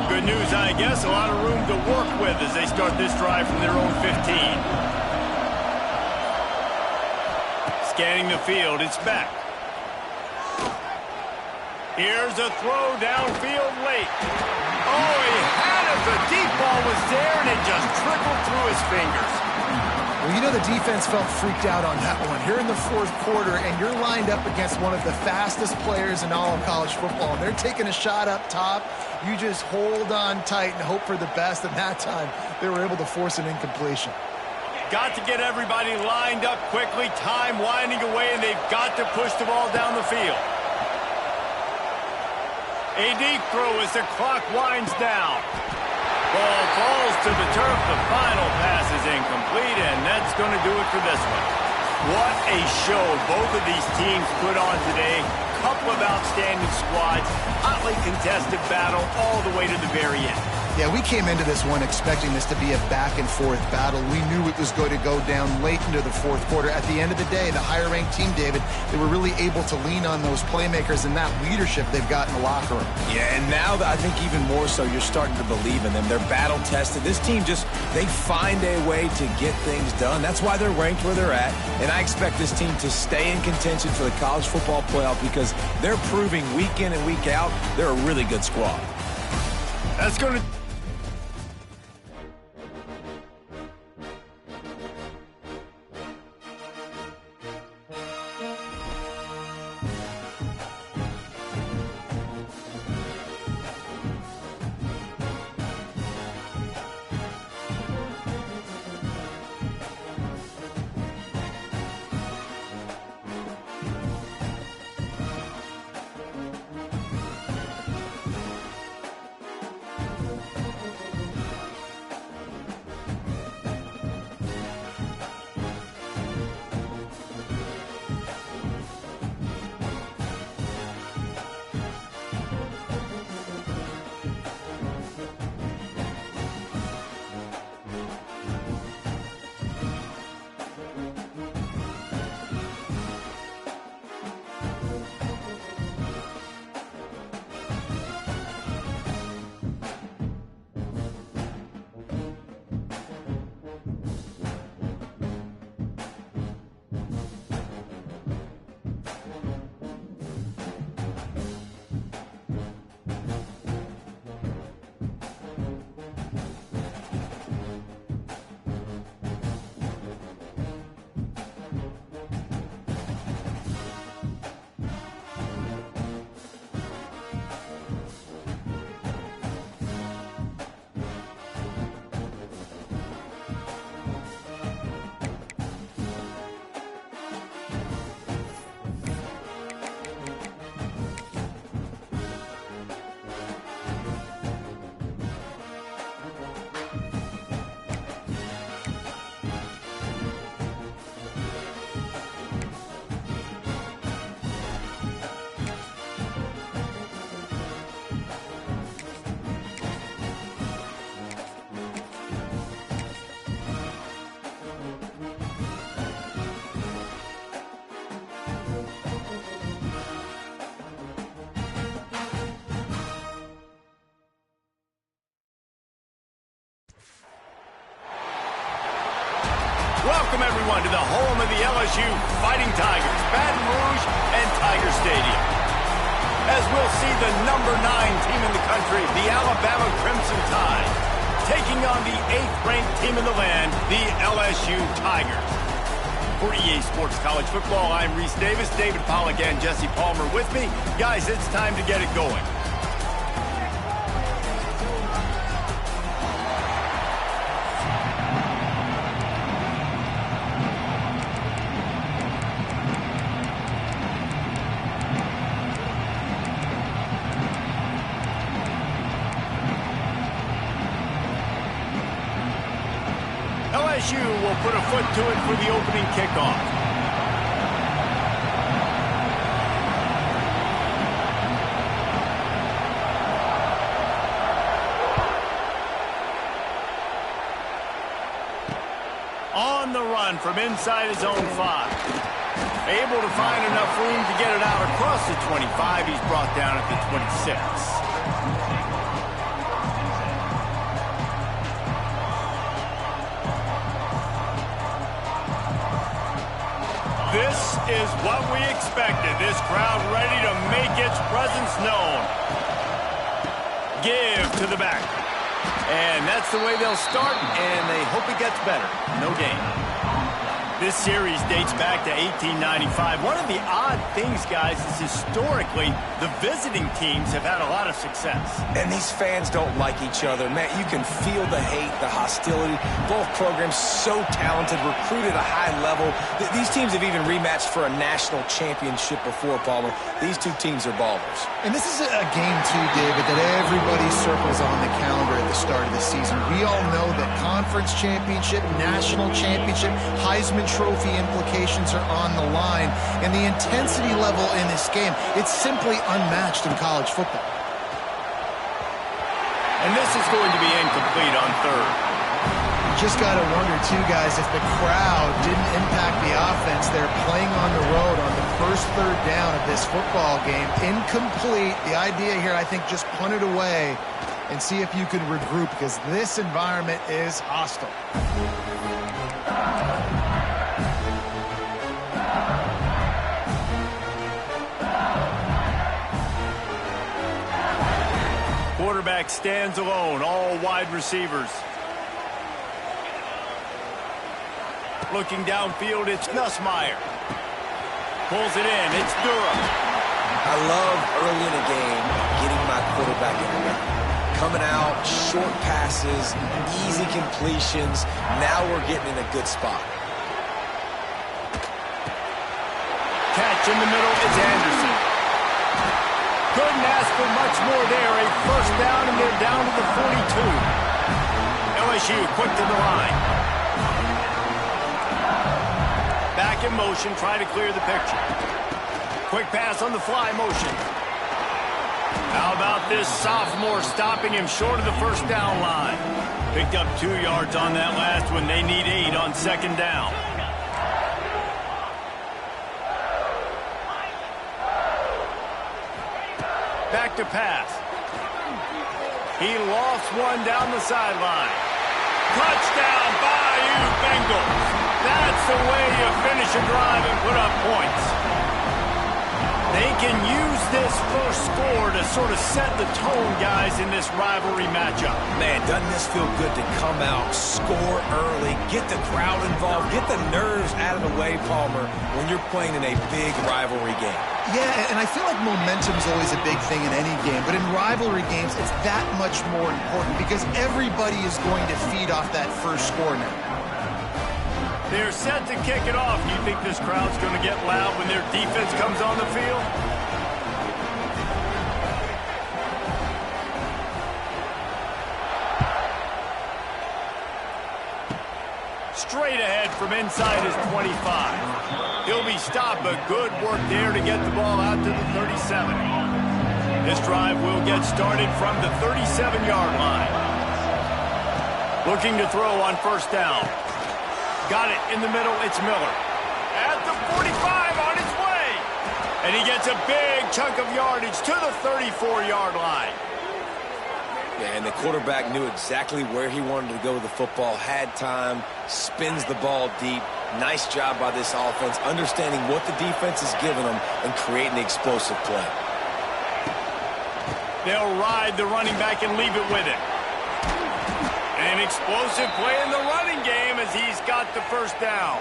Good news, I guess. A lot of room to work with as they start this drive from their own 15. Scanning the field, it's back. Here's a throw downfield late. Oh, he had it. The deep ball was there, and it just trickled through his fingers. Well, you know the defense felt freaked out on that one. Here in the 4th quarter, and you're lined up against one of the fastest players in all of college football. And they're taking a shot up top. You just hold on tight and hope for the best. And that time, they were able to force an incompletion. Got to get everybody lined up quickly. Time winding away, and they've got to push the ball down the field. A deep throw as the clock winds down. Ball falls to the turf. The final pass is incomplete, and that's going to do it for this one. What a show both of these teams put on today. Couple of outstanding squads. Hotly contested battle all the way to the very end. Yeah, we came into this one expecting this to be a back-and-forth battle. We knew it was going to go down late into the 4th quarter. At the end of the day, the higher-ranked team, David, they were really able to lean on those playmakers and that leadership they've got in the locker room. Yeah, and now I think even more so, you're starting to believe in them. They're battle-tested. This team they find a way to get things done. That's why they're ranked where they're at. And I expect this team to stay in contention for the college football playoff because they're proving week in and week out they're a really good squad. That's going to... Welcome, everyone, to the home of the LSU Fighting Tigers, Baton Rouge and Tiger Stadium. As we'll see the number 9 team in the country, the Alabama Crimson Tide, taking on the 8th-ranked team in the land, the LSU Tigers. For EA Sports College Football, I'm Reese Davis, David Pollack, and Jesse Palmer with me. Guys, it's time to get it going. LSU will put a foot to it for the opening kickoff. On the run from inside his own 5. Able to find enough room to get it out across the 25. He's brought down at the 26. This is what we expected. This crowd ready to make its presence known. Give to the back. And that's the way they'll start, and they hope it gets better. No gain. This series dates back to 1895. One of the odd things, guys, is historically the visiting teams have had a lot of success. And these fans don't like each other. Man, you can feel the hate, the hostility. Both programs so talented, recruited at a high level. These teams have even rematched for a national championship before, Palmer. These two teams are ballers. And this is a game, too, David, that everybody circles on the calendar at the start of the season. We all know that conference championship, national championship, Heisman Trophy implications are on the line. And the intensity level in this game, it's simply unmatched in college football. And this is going to be incomplete on third. Just got to wonder, too, guys, if the crowd didn't impact the offense. They're playing on the road on the first third down of this football game. Incomplete. The idea here, I think, just punt it away and see if you can regroup, because this environment is hostile. Quarterback stands alone, all wide receivers. Looking downfield, it's Nussmeier. Pulls it in, it's Durham. I love early in a game getting my quarterback in the game. Coming out, short passes, easy completions. Now we're getting in a good spot. Catch in the middle, it's Anderson. Couldn't ask for much more there. A first down, and they're down to the 42. LSU quick to the line. Back in motion, try to clear the picture. Quick pass on the fly motion. How about this sophomore stopping him short of the first down line? Picked up 2 yards on that last one. They need 8 on second down. Back to pass. He lost one down the sideline. Touchdown, Bayou Bengals. That's the way you finish a drive and put up points. They can use this first score to sort of set the tone, guys, in this rivalry matchup. Man, doesn't this feel good to come out, score early, get the crowd involved, get the nerves out of the way, Palmer, when you're playing in a big rivalry game. Yeah, and I feel like momentum's always a big thing in any game, but in rivalry games, it's that much more important because everybody is going to feed off that first score now. They're set to kick it off. Do you think this crowd's going to get loud when their defense comes on the field? Straight ahead from inside his 25. He'll be stopped, but good work there to get the ball out to the 37. This drive will get started from the 37-yard line. Looking to throw on first down. Got it in the middle, it's Miller. At the 45 on his way. And he gets a big chunk of yardage to the 34-yard line. Yeah, and the quarterback knew exactly where he wanted to go with the football, had time, spins the ball deep. Nice job by this offense, understanding what the defense is giving them and creating the explosive play. They'll ride the running back and leave it with him. An explosive play in the running game as he's got the first down.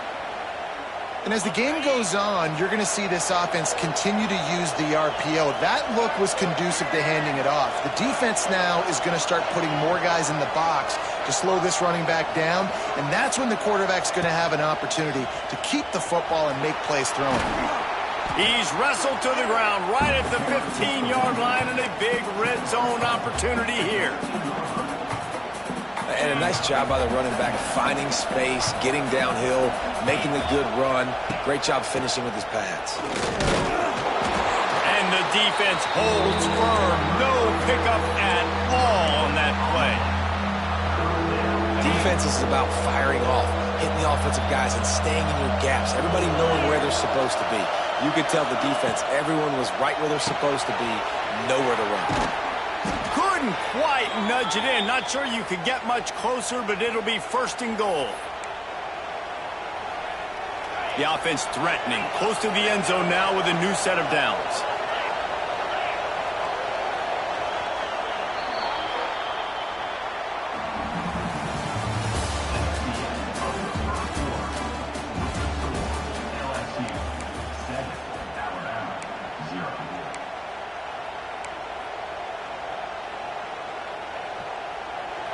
And as the game goes on, you're going to see this offense continue to use the RPO. That look was conducive to handing it off. The defense now is going to start putting more guys in the box to slow this running back down, and that's when the quarterback's going to have an opportunity to keep the football and make plays throwing. He's wrestled to the ground right at the 15-yard line, and a big red zone opportunity here. And a nice job by the running back, finding space, getting downhill, making the good run. Great job finishing with his pads. And the defense holds firm. No pickup at all on that play. Defense is about firing off, hitting the offensive guys, and staying in your gaps. Everybody knowing where they're supposed to be. You could tell the defense, everyone was right where they're supposed to be, nowhere to run. Couldn't quite nudge it in. Not sure you could get much closer, but it'll be first and goal. The offense threatening. Close to the end zone now with a new set of downs.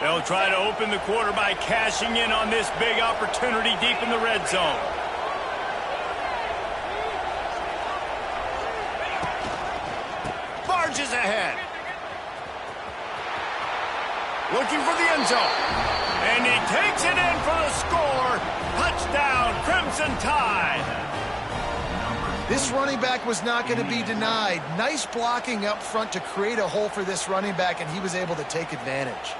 They'll try to open the quarter by cashing in on this big opportunity deep in the red zone. Barges ahead. Looking for the end zone. And he takes it in for the score. Touchdown, Crimson Tide. This running back was not going to be denied. Nice blocking up front to create a hole for this running back, and he was able to take advantage.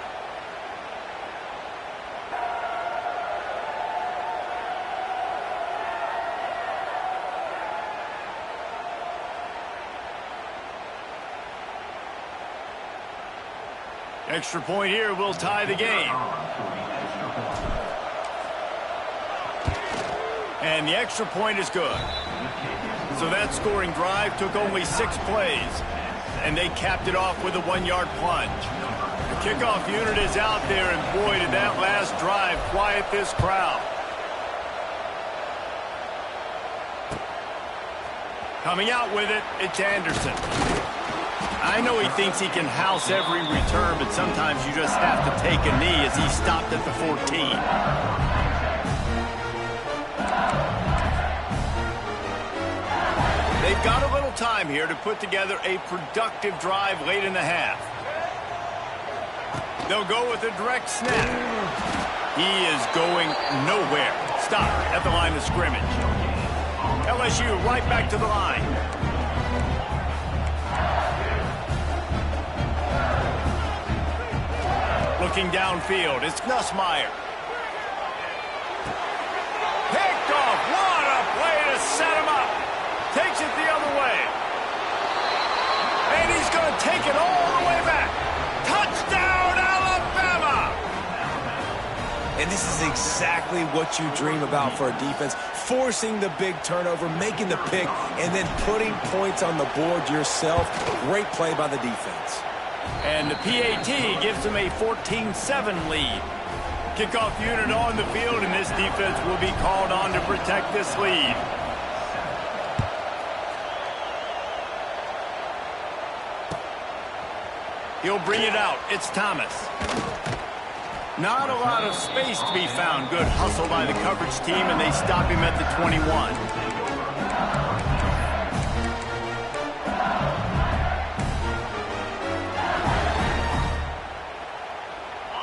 Extra point here will tie the game. And the extra point is good. So that scoring drive took only 6 plays. And they capped it off with a 1-yard plunge. The kickoff unit is out there, and boy, did that last drive quiet this crowd. Coming out with it, it's Anderson. I know he thinks he can house every return, but sometimes you just have to take a knee as he stopped at the 14. They've got a little time here to put together a productive drive late in the half. They'll go with a direct snap. He is going nowhere. Stop at the line of scrimmage. LSU right back to the line. Looking downfield, it's Nussmeier. Picked off, what a play to set him up. Takes it the other way. And he's going to take it all the way back. Touchdown, Alabama! And this is exactly what you dream about for a defense. Forcing the big turnover, making the pick, and then putting points on the board yourself. Great play by the defense. And the PAT gives them a 14-7 lead. Kickoff unit on the field, and this defense will be called on to protect this lead. He'll bring it out. It's Thomas. Not a lot of space to be found. Good hustle by the coverage team, and they stop him at the 21.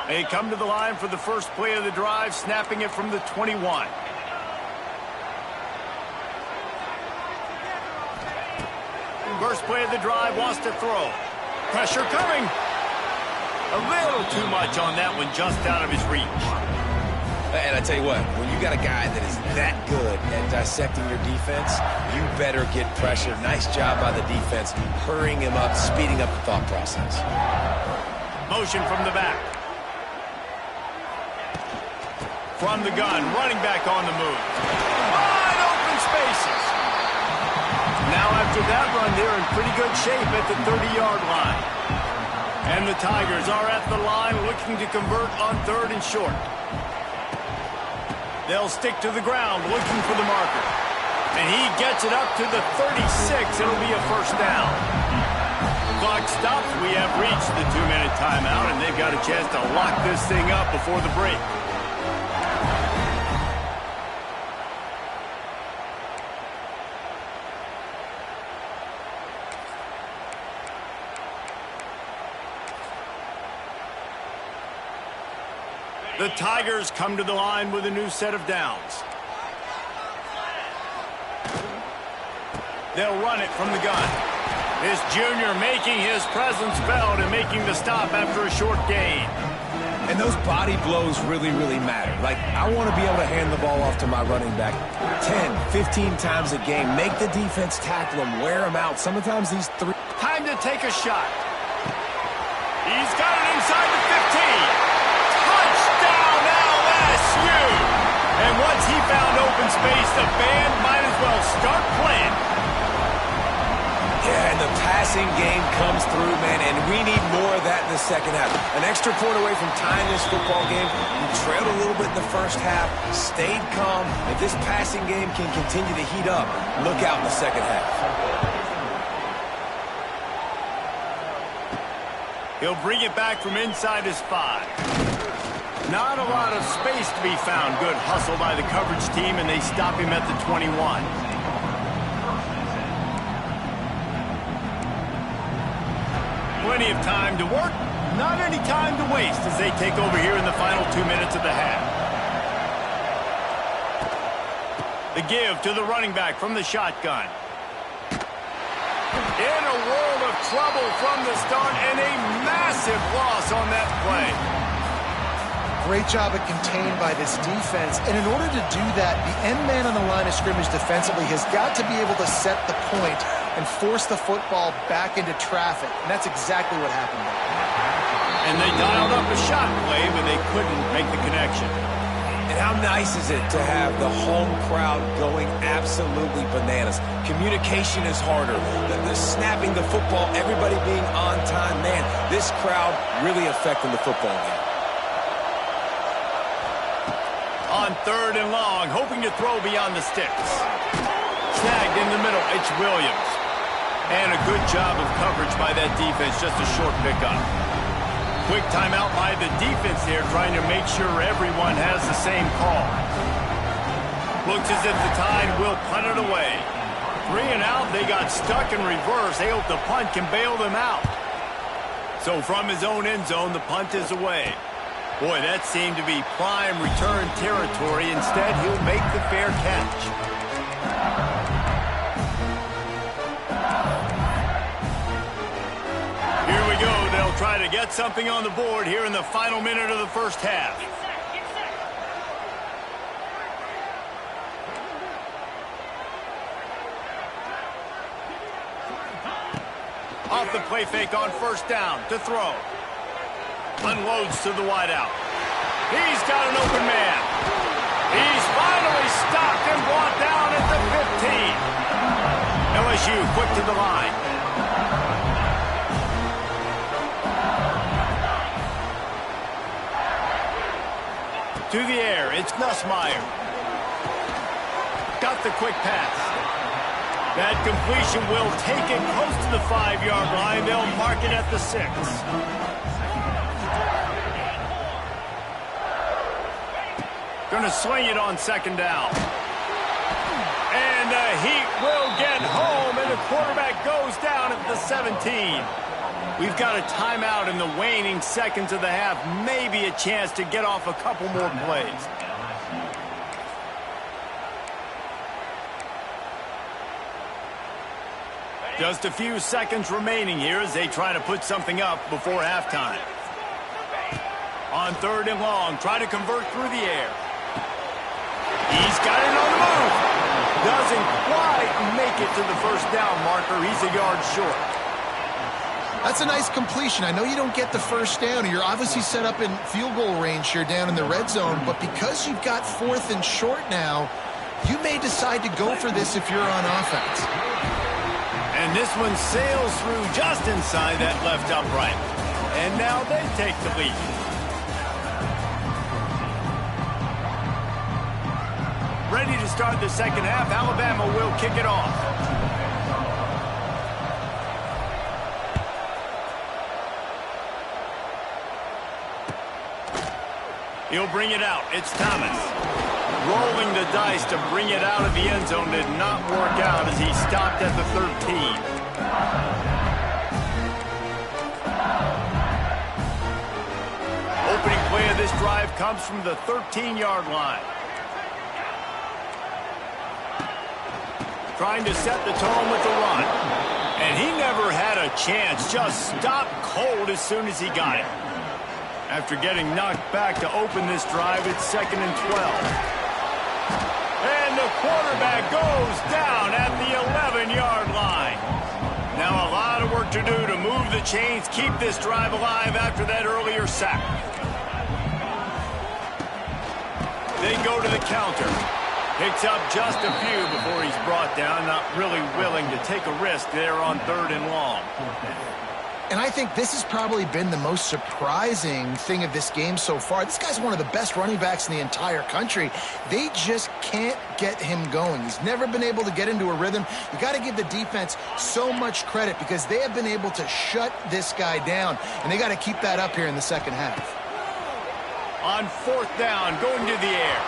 They come to the line for the first play of the drive, snapping it from the 21. First play of the drive, wants to throw. Pressure coming. A little too much on that one, just out of his reach. And I tell you what, when you got a guy that is that good at dissecting your defense, you better get pressure. Nice job by the defense, hurrying him up, speeding up the thought process. Motion from the back. From the gun, running back on the move. Wide open spaces. Now after that run, they're in pretty good shape at the 30-yard line. And the Tigers are at the line looking to convert on 3rd and short. They'll stick to the ground looking for the marker. And he gets it up to the 36. It'll be a first down. Clock stops. We have reached the 2-minute timeout, and they've got a chance to lock this thing up before the break. The Tigers come to the line with a new set of downs. They'll run it from the gun. This junior making his presence felt and making the stop after a short gain. And those body blows really, really matter. Like, I want to be able to hand the ball off to my running back 10, 15 times a game. Make the defense tackle him, wear him out. Sometimes these three... Time to take a shot. He's got it inside the 15. Touchdown LSU! And once he found open space, the band might as well start playing. Yeah, and the passing game comes through, man, and we need more of that in the second half. An extra point away from tying this football game. We trailed a little bit in the first half, stayed calm. If this passing game can continue to heat up, look out in the second half. He'll bring it back from inside his 5. Not a lot of space to be found. Good hustle by the coverage team, and they stop him at the 21. Plenty of time to work, not any time to waste as they take over here in the final 2 minutes of the half. The give to the running back from the shotgun. In a world of trouble from the start, and a massive loss on that play. Great job at contained by this defense. And in order to do that, the end man on the line of scrimmage defensively has got to be able to set the point and force the football back into traffic. And that's exactly what happened there. And they dialed up a shot play, but they couldn't make the connection. And how nice is it to have the home crowd going absolutely bananas? Communication is harder. The snapping the football, everybody being on time. Man, this crowd really affecting the football game. On 3rd and long, hoping to throw beyond the sticks. Snagged in the middle, it's Williams. And a good job of coverage by that defense, just a short pickup. Quick timeout by the defense here, trying to make sure everyone has the same call. Looks as if the Tide will punt it away. 3 and out, they got stuck in reverse. They hope the punt can bail them out. So from his own end zone, the punt is away. Boy, that seemed to be prime return territory. Instead, he'll make the fair catch. Here we go. They'll try to get something on the board here in the final minute of the first half. Off the play fake on first down to throw. Unloads to the wideout. He's got an open man. He's finally stopped and brought down at the 15. LSU quick to the line. To the air, it's Nussmeier. Got the quick pass. That completion will take it close to the 5-yard line. They'll mark it at the 6. Going to swing it on second down. And the Heat will get home, and the quarterback goes down at the 17. We've got a timeout in the waning seconds of the half. Maybe a chance to get off a couple more plays. Just a few seconds remaining here as they try to put something up before halftime. On 3rd and long, try to convert through the air. He's got it on the move. Doesn't quite make it to the first down marker. He's a yard short. That's a nice completion. I know you don't get the first down. You're obviously set up in field goal range here down in the red zone, but because you've got 4th and short now, you may decide to go for this if you're on offense. And this one sails through just inside that left upright. And now they take the lead. Ready to start the second half. Alabama will kick it off. He'll bring it out. It's Thomas. Rolling the dice to bring it out of the end zone did not work out as he stopped at the 13. Opening play of this drive comes from the 13-yard line. Trying to set the tone with the run. And he never had a chance. Just stopped cold as soon as he got it. After getting knocked back to open this drive, it's 2nd and 12. And the quarterback goes down at the 11-yard line. Now a lot of work to do to move the chains, keep this drive alive after that earlier sack. They go to the counter. Picks up just a few before he's brought down, not really willing to take a risk there on 3rd and long. And I think this has probably been the most surprising thing of this game so far. This guy's one of the best running backs in the entire country. They just can't get him going. He's never been able to get into a rhythm. You got to give the defense so much credit because they have been able to shut this guy down, and they got to keep that up here in the second half. On 4th down, going to the air.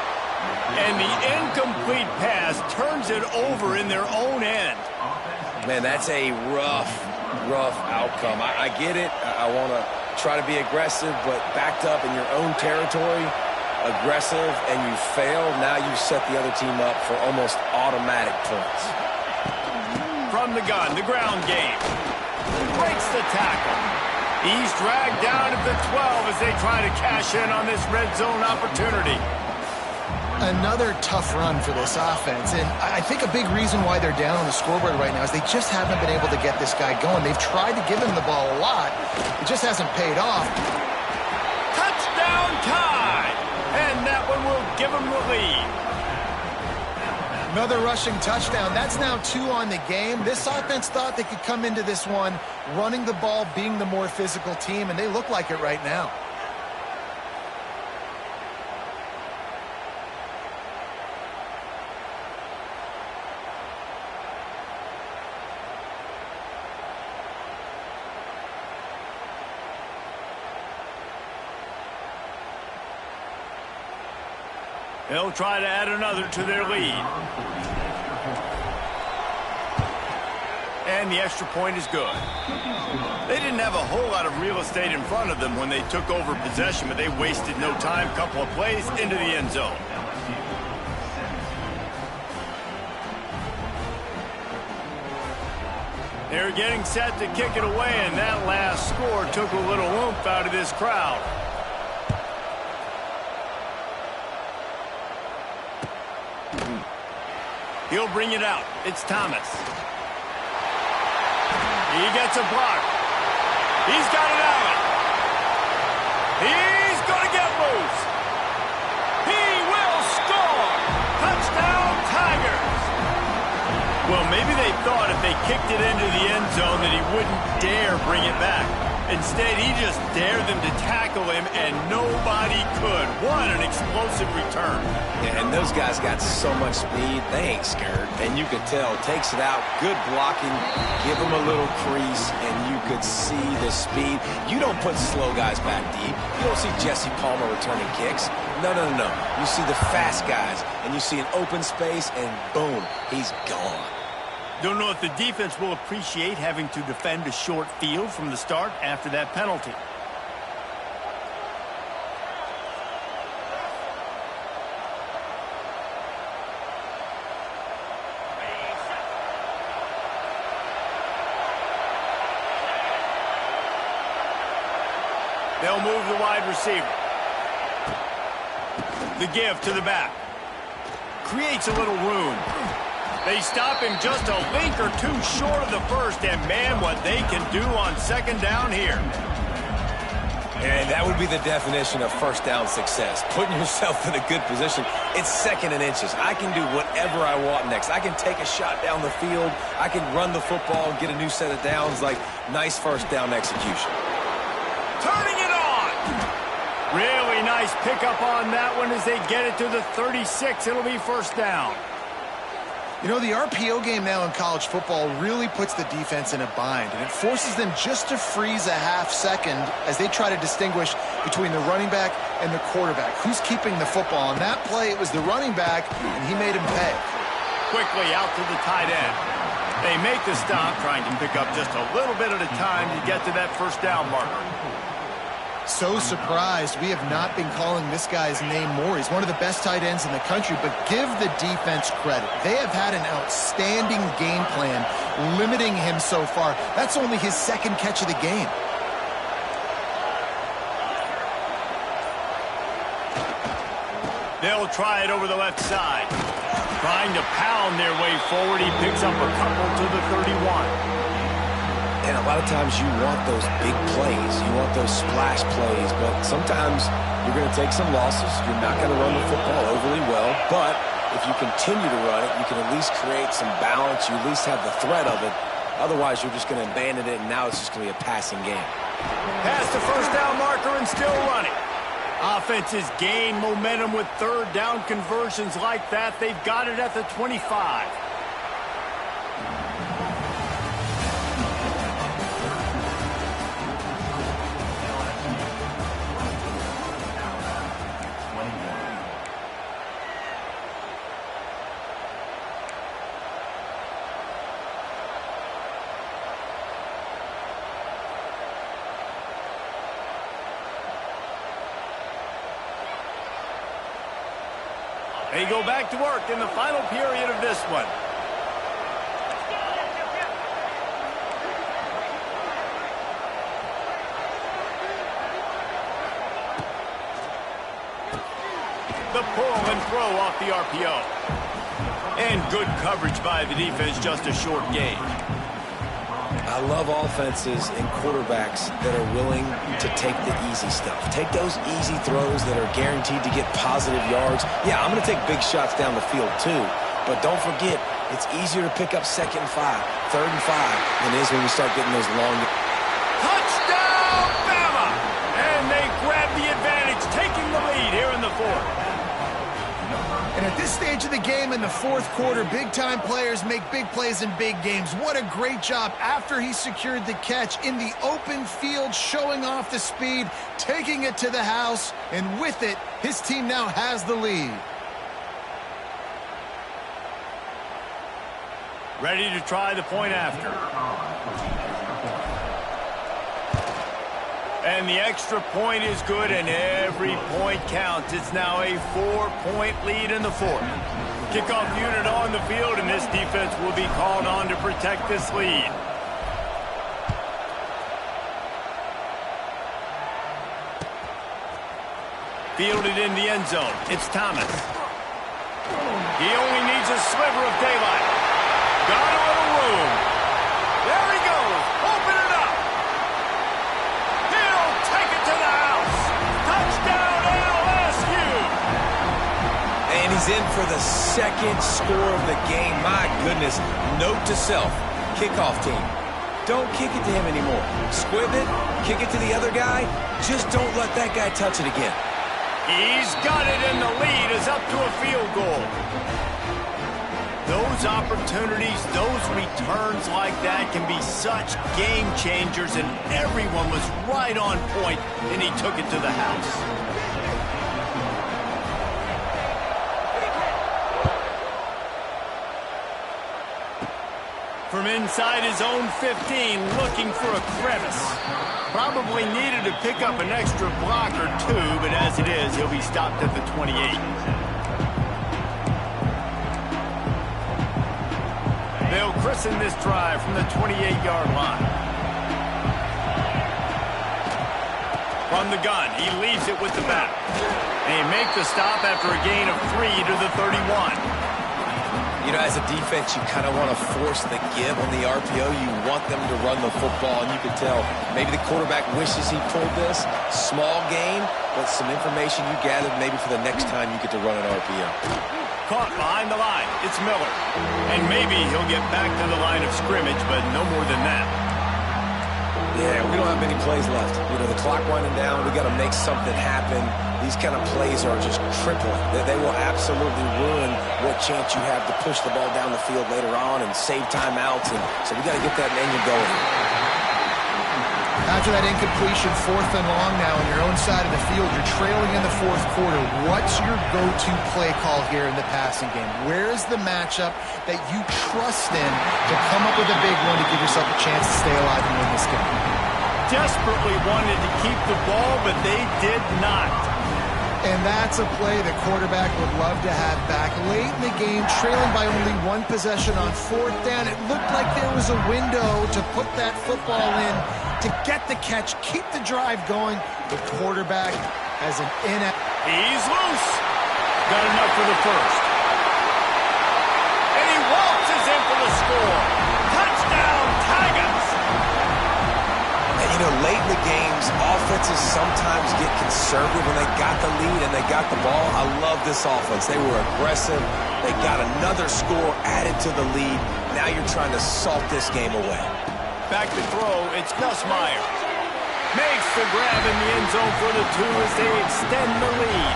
And the incomplete pass turns it over in their own end. Man, that's a rough outcome. I get it. I want to try to be aggressive, but backed up in your own territory, aggressive, and you fail. Now you set the other team up for almost automatic points. From the gun, the ground game. Breaks the tackle. He's dragged down at the 12 as they try to cash in on this red zone opportunity. Another tough run for this offense, and I think a big reason why they're down on the scoreboard right now is they just haven't been able to get this guy going. They've tried to give him the ball a lot. It just hasn't paid off. Touchdown tie! And that one will give them the lead. Another rushing touchdown. That's now 2 on the game. This offense thought they could come into this one running the ball, being the more physical team, and they look like it right now. They'll try to add another to their lead. And the extra point is good. They didn't have a whole lot of real estate in front of them when they took over possession, but they wasted no time. Couple of plays into the end zone. They're getting set to kick it away, and that last score took a little oomph out of this crowd. He'll bring it out. It's Thomas. He gets a block. He's got it out. He's going to get loose. He will score. Touchdown, Tigers. Well, maybe they thought if they kicked it into the end zone that he wouldn't dare bring it back. Instead, he just dared them to tackle him, and nobody could. What an explosive return. Yeah, and those guys got so much speed, they ain't scared. And you could tell, takes it out, good blocking, give them a little crease, and you could see the speed. You don't put slow guys back deep. You don't see Jesse Palmer returning kicks. No. You see the fast guys, and you see an open space, and boom, he's gone. Don't know if the defense will appreciate having to defend a short field from the start after that penalty. They'll move the wide receiver. The give to the back. Creates a little room. They stop him just a link or two short of the first, and man, what they can do on second down here. And that would be the definition of first down success, putting yourself in a good position. It's second and inches. I can do whatever I want next. I can take a shot down the field. I can run the football and get a new set of downs. Like, nice first down execution. Turning it on. Really nice pickup on that one as they get it to the 36. It'll be first down. You know, the RPO game now in college football really puts the defense in a bind, and it forces them just to freeze a half second as they try to distinguish between the running back and the quarterback. Who's keeping the football? On that play, it was the running back, and he made him pay. Quickly out to the tight end. They make the stop, trying to pick up just a little bit at a time to get to that first down marker. So surprised we have not been calling this guy's name more. He's one of the best tight ends in the country, but give the defense credit. They have had an outstanding game plan limiting him so far. That's only his second catch of the game. They'll try it over the left side. Trying to pound their way forward. He picks up a couple to the 31. And a lot of times you want those big plays. You want those splash plays. But sometimes you're going to take some losses. You're not going to run the football overly well. But if you continue to run it, you can at least create some balance. You at least have the threat of it. Otherwise, you're just going to abandon it, and now it's just going to be a passing game. Past the first down marker and still running. Offenses gain momentum with third down conversions like that. They've got it at the 25. They go back to work in the final period of this one. The pull and throw off the RPO. And good coverage by the defense, just a short gain. I love offenses and quarterbacks that are willing to take the easy stuff. Take those easy throws that are guaranteed to get positive yards. Yeah, I'm going to take big shots down the field too, but don't forget, it's easier to pick up second and 5, third and 5 than it is when we start getting those long. Touchdown, Bama! And they grab the advantage, taking the lead here in the fourth. And at this stage of the game in the fourth quarter, big-time players make big plays in big games. What a great job after he secured the catch in the open field, showing off the speed, taking it to the house, and with it, his team now has the lead. Ready to try the point after. And the extra point is good, and every point counts. It's now a 4-point lead in the fourth. Kickoff unit on the field, and this defense will be called on to protect this lead. Fielded in the end zone. It's Thomas. He only needs a sliver of daylight. Got a little room. There he goes. Open it up. He'll take it to the house. Touchdown, LSU. And he's in for the second score of the game. My goodness. Note to self. Kickoff team. Don't kick it to him anymore. Squib it. Kick it to the other guy. Just don't let that guy touch it again. He's got it, and the lead is up to a field goal. Those opportunities, those returns like that can be such game changers, and everyone was right on point, and he took it to the house. From inside his own 15, looking for a crevice. Probably needed to pick up an extra block or two, but as it is, he'll be stopped at the 28. They'll christen this drive from the 28-yard line. From the gun, he leaves it with the back. And he makes the stop after a gain of 3 to the 31. You know, as a defense, you kind of want to force the give on the RPO. You want them to run the football, and you can tell maybe the quarterback wishes he pulled this. Small gain, but some information you gathered maybe for the next time you get to run an RPO. Caught behind the line. It's Miller. And maybe he'll get back to the line of scrimmage, but no more than that. Yeah, we don't have many plays left. You know, the clock winding down. We got to make something happen. These kind of plays are just crippling. They will absolutely ruin what chance you have to push the ball down the field later on and save timeouts. And so we got to get that engine going. After that incompletion, 4th and long now on your own side of the field, you're trailing in the 4th quarter. What's your go-to play call here in the passing game? Where is the matchup that you trust in to come up with a big one to give yourself a chance to stay alive and win this game? Desperately wanted to keep the ball, but they did not. And that's a play the quarterback would love to have back. Late in the game, trailing by only 1 possession on 4th down, it looked like there was a window to put that football in, to get the catch, keep the drive going. The quarterback has an He's loose. Got enough for the first. And he waltzes in for the score. Touchdown, Tigers. And, you know, late in the games, offenses sometimes get conservative when they got the lead and they got the ball. I love this offense. They were aggressive. They got another score added to the lead. Now you're trying to salt this game away. Back to throw, it's Gus Myers. Makes the grab in the end zone for the 2 as they extend the lead.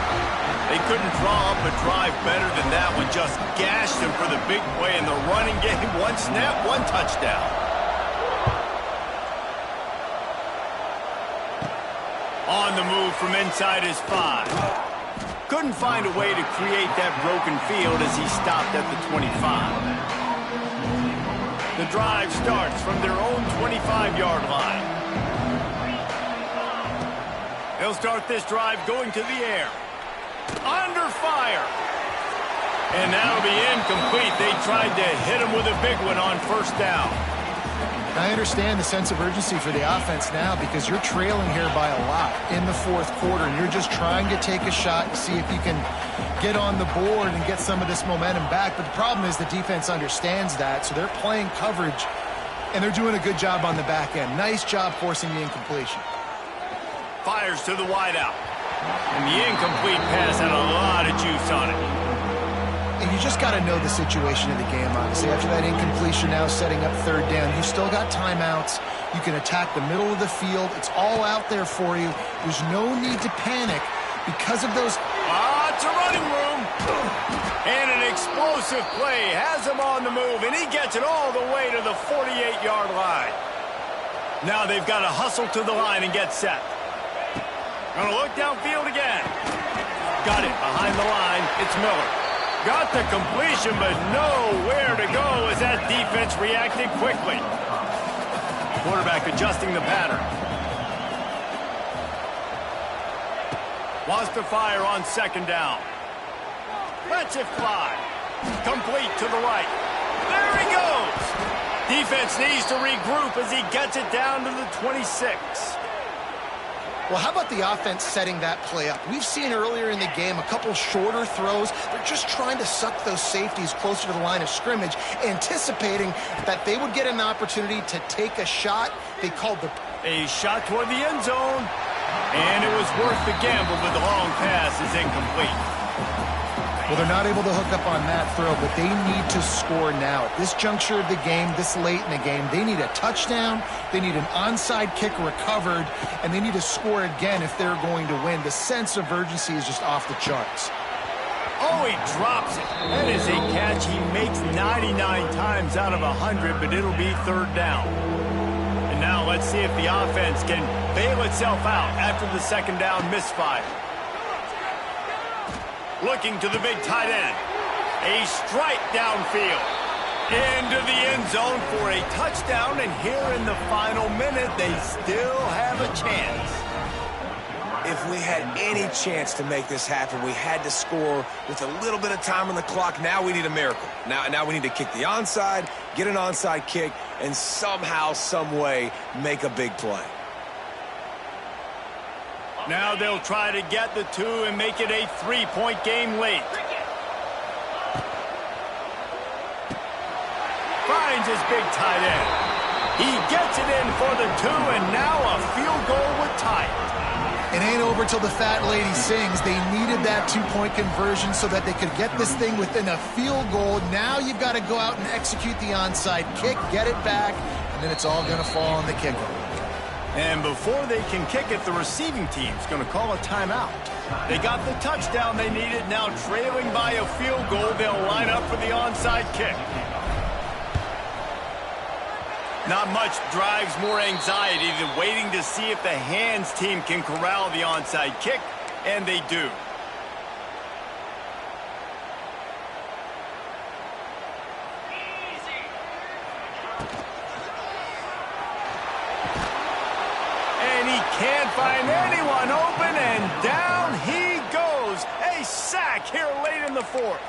They couldn't draw up a drive better than that one. Just gashed him for the big play in the running game. 1 snap, 1 touchdown. On the move from inside his 5. Couldn't find a way to create that broken field as he stopped at the 25. The drive starts from their own 25-yard line. They'll start this drive going to the air. Under fire. And that'll be incomplete. They tried to hit him with a big one on 1st down. I understand the sense of urgency for the offense now because you're trailing here by a lot in the 4th quarter, and you're just trying to take a shot and see if you can get on the board and get some of this momentum back. But the problem is the defense understands that, so they're playing coverage, and they're doing a good job on the back end. Nice job forcing the incompletion. Fires to the wideout. And the incomplete pass had a lot of juice on it. And you just got to know the situation of the game, honestly. After that incompletion now setting up 3rd down, you still got timeouts. You can attack the middle of the field. It's all out there for you. There's no need to panic because of those... It's a running room. And an explosive play has him on the move, and he gets it all the way to the 48-yard line. Now they've got to hustle to the line and get set. Gonna look downfield again. Got it behind the line. It's Miller. Got the completion, but nowhere to go as that defense reacted quickly. Quarterback adjusting the pattern. Wants to fire on 2nd down. Lets it fly. Complete to the right. There he goes. Defense needs to regroup as he gets it down to the 26. Well, how about the offense setting that play up? We've seen earlier in the game a couple shorter throws. They're just trying to suck those safeties closer to the line of scrimmage, anticipating that they would get an opportunity to take a shot. They called a shot toward the end zone, and it was worth the gamble, but the long pass is incomplete. Well, they're not able to hook up on that throw, but they need to score now. At this juncture of the game, this late in the game, they need a touchdown, they need an onside kick recovered, and they need to score again if they're going to win. The sense of urgency is just off the charts. Oh, he drops it. That is a catch he makes 99 times out of 100, but it'll be 3rd down. And now let's see if the offense can bail itself out after the 2nd down misfire. Looking to the big tight end. A strike downfield. Into the end zone for a touchdown, and here in the final minute, they still have a chance. If we had any chance to make this happen, we had to score with a little bit of time on the clock. Now we need a miracle. Now we need to kick the onside, get an onside kick, and somehow, some way, make a big play. Now they'll try to get the 2 and make it a 3-point game late. his big tight end. He gets it in for the 2, and now a field goal would tie it. It ain't over till the fat lady sings. They needed that 2-point conversion so that they could get this thing within a field goal. Now you've got to go out and execute the onside kick, get it back, and then it's all going to fall on the kicker. And before they can kick it, the receiving team's going to call a timeout. They got the touchdown they needed. Now trailing by a field goal, they'll line up for the onside kick. Not much drives more anxiety than waiting to see if the hands team can corral the onside kick, and they do. And he can't find anyone open, and down he goes. A sack here late in the 4th.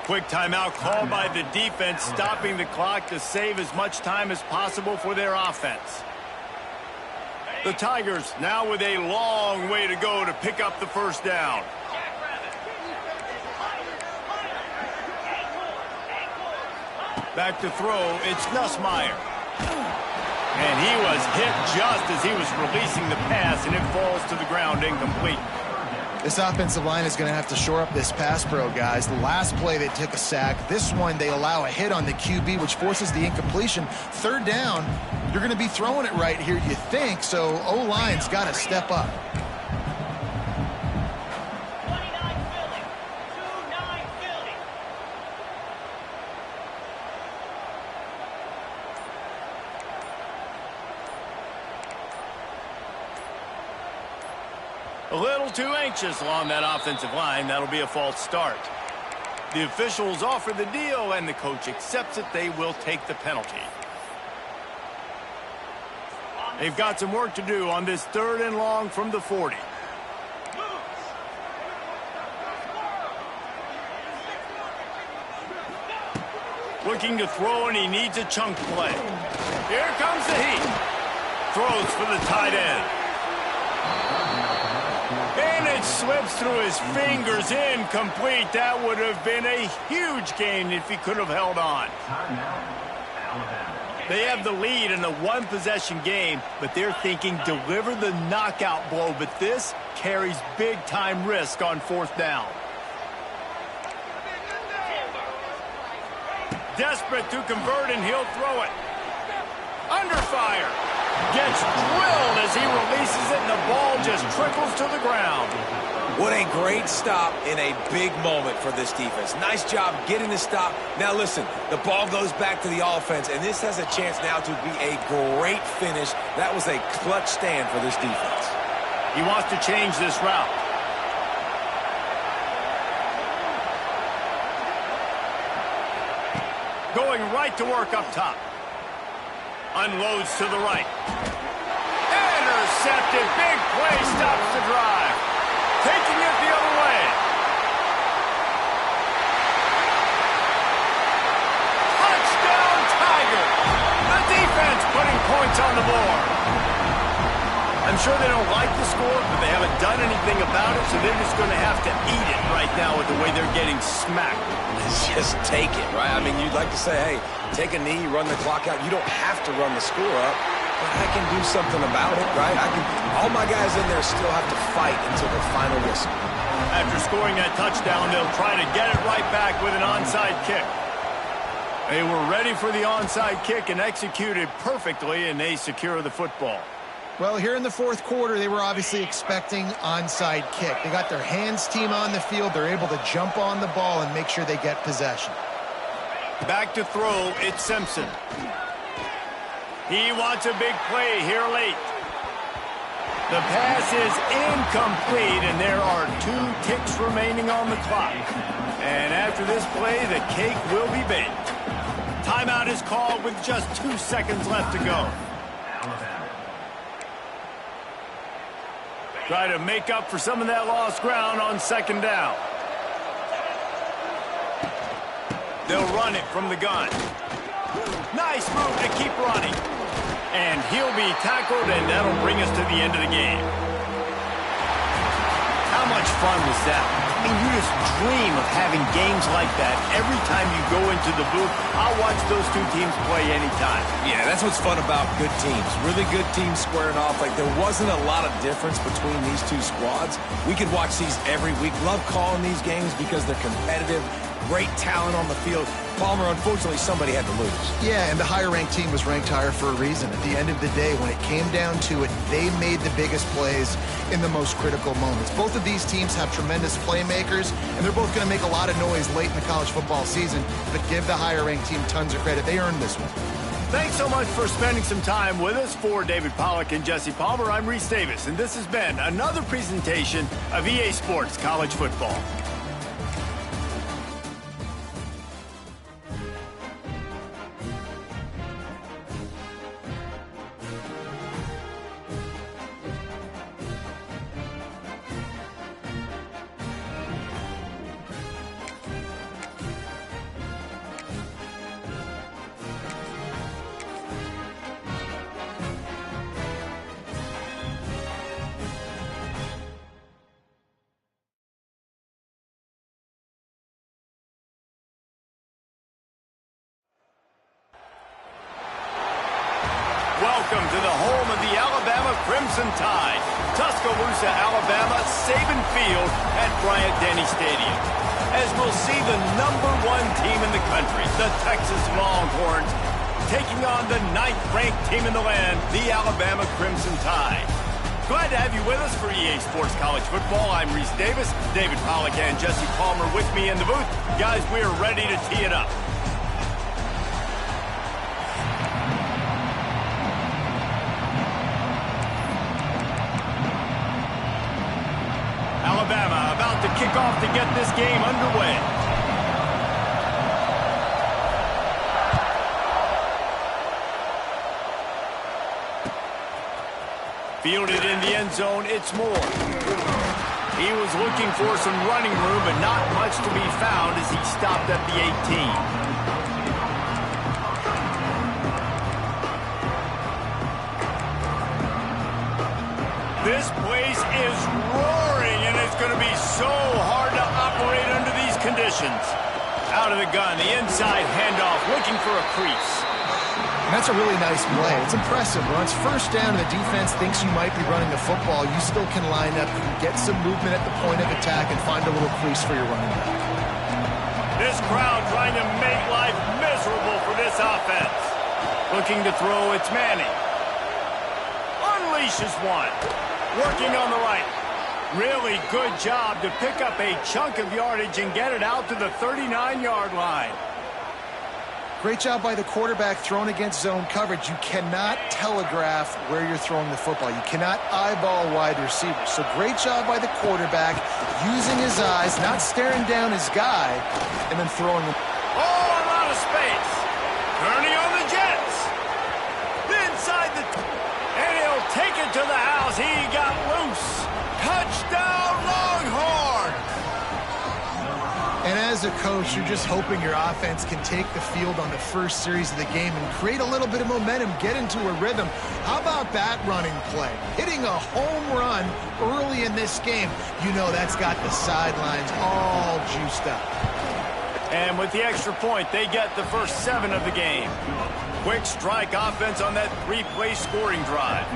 Quick timeout called by the defense, stopping the clock to save as much time as possible for their offense. The Tigers now with a long way to go to pick up the first down. Back to throw, it's Nussmeier. And he was hit just as he was releasing the pass, and it falls to the ground incomplete. This offensive line is going to have to shore up this pass pro, guys. The last play they took a sack. This one they allow a hit on the QB, which forces the incompletion. 3rd down, you're going to be throwing it right here, you think, so O-line's got to step up. A little too anxious along that offensive line. That'll be a false start. The officials offer the deal, and the coach accepts it. They will take the penalty. They've got some work to do on this 3rd and long from the 40. Looking to throw, and he needs a chunk play. Here comes the heat. Throws for the tight end. And it slips through his fingers, incomplete. That would have been a huge gain if he could have held on. They have the lead in a 1-possession game, but they're thinking deliver the knockout blow. But this carries big-time risk on 4th down. Desperate to convert, and he'll throw it. Under fire. Gets drilled as he releases it, and the ball just trickles to the ground. What a great stop in a big moment for this defense. Nice job getting the stop. Now listen, the ball goes back to the offense, and this has a chance now to be a great finish. That was a clutch stand for this defense. He wants to change this route. Going right to work up top. Unloads to the right. Intercepted. Big play. Stops the drive. Taking it the other way. Touchdown, Tiger. The defense putting points on the board. I'm sure they don't like the score, but they haven't done anything about it, so they're just going to have to eat it right now with the way they're getting smacked. Just take it, right? I mean, you'd like to say, hey, take a knee, run the clock out. You don't have to run the score up, but I can do something about it, right? All my guys in there still have to fight until the final whistle. After scoring that touchdown, they'll try to get it right back with an onside kick. They were ready for the onside kick and executed perfectly, and they secure the football. Well, here in the 4th quarter, they were obviously expecting onside kick. They got their hands team on the field. They're able to jump on the ball and make sure they get possession. Back to throw, it's Simpson. He wants a big play here late. The pass is incomplete, and there are 2 ticks remaining on the clock. And after this play, the cake will be baked. Timeout is called with just 2 seconds left to go. Try to make up for some of that lost ground on 2nd down. They'll run it from the gun. Nice move to keep running. And he'll be tackled, and that'll bring us to the end of the game. How much much fun was that? I mean, you just dream of having games like that every time you go into the booth. I'll watch those two teams play anytime. Yeah, that's what's fun about good teams. Really good teams squaring off. Like, there wasn't a lot of difference between these two squads. We could watch these every week. Love calling these games because they're competitive. Great talent on the field. Palmer, unfortunately, somebody had to lose. Yeah, and the higher-ranked team was ranked higher for a reason. At the end of the day, when it came down to it, they made the biggest plays in the most critical moments. Both of these teams have tremendous playmakers, and they're both going to make a lot of noise late in the college football season, but give the higher-ranked team tons of credit. They earned this one. Thanks so much for spending some time with us. For David Pollack and Jesse Palmer, I'm Reese Davis, and this has been another presentation of EA Sports College Football. Welcome to the home of the Alabama Crimson Tide, Tuscaloosa, Alabama, Saban Field at Bryant-Denny Stadium. As we'll see the #1 team in the country, the Texas Longhorns, taking on the 9th-ranked team in the land, the Alabama Crimson Tide. Glad to have you with us for EA Sports College Football. I'm Reese Davis, David Pollack and Jesse Palmer with me in the booth. Guys, we are ready to tee it up. Alabama about to kick off to get this game underway. Fielded in the end zone, it's Moore. He was looking for some running room, but not much to be found as he stopped at the 18. This place is roaring, and it's going to be so hard to operate under these conditions. Out of the gun, the inside handoff, looking for a crease. And that's a really nice play. It's impressive. When it's first down and the defense thinks you might be running the football, you still can line up, you can get some movement at the point of attack, and find a little crease for your running back. This crowd trying to make life miserable for this offense. Looking to throw, it's Manning. Unleashes one. Working on the right. Really good job to pick up a chunk of yardage and get it out to the 39-yard line. Great job by the quarterback thrown against zone coverage. You cannot telegraph where you're throwing the football. You cannot eyeball wide receivers. So great job by the quarterback using his eyes, not staring down his guy, and then throwing him. Oh, a lot of space. Turning on the Jets. Inside the... And he'll take it to the house. He got loose. Touchdown, Longhorn! And as a coach, you're just hoping your offense can take the field on the first series of the game and create a little bit of momentum, get into a rhythm. How about that running play? Hitting a home run early in this game. You know that's got the sidelines all juiced up. And with the extra point, they get the first 7 of the game. Quick strike offense on that 3-play scoring drive.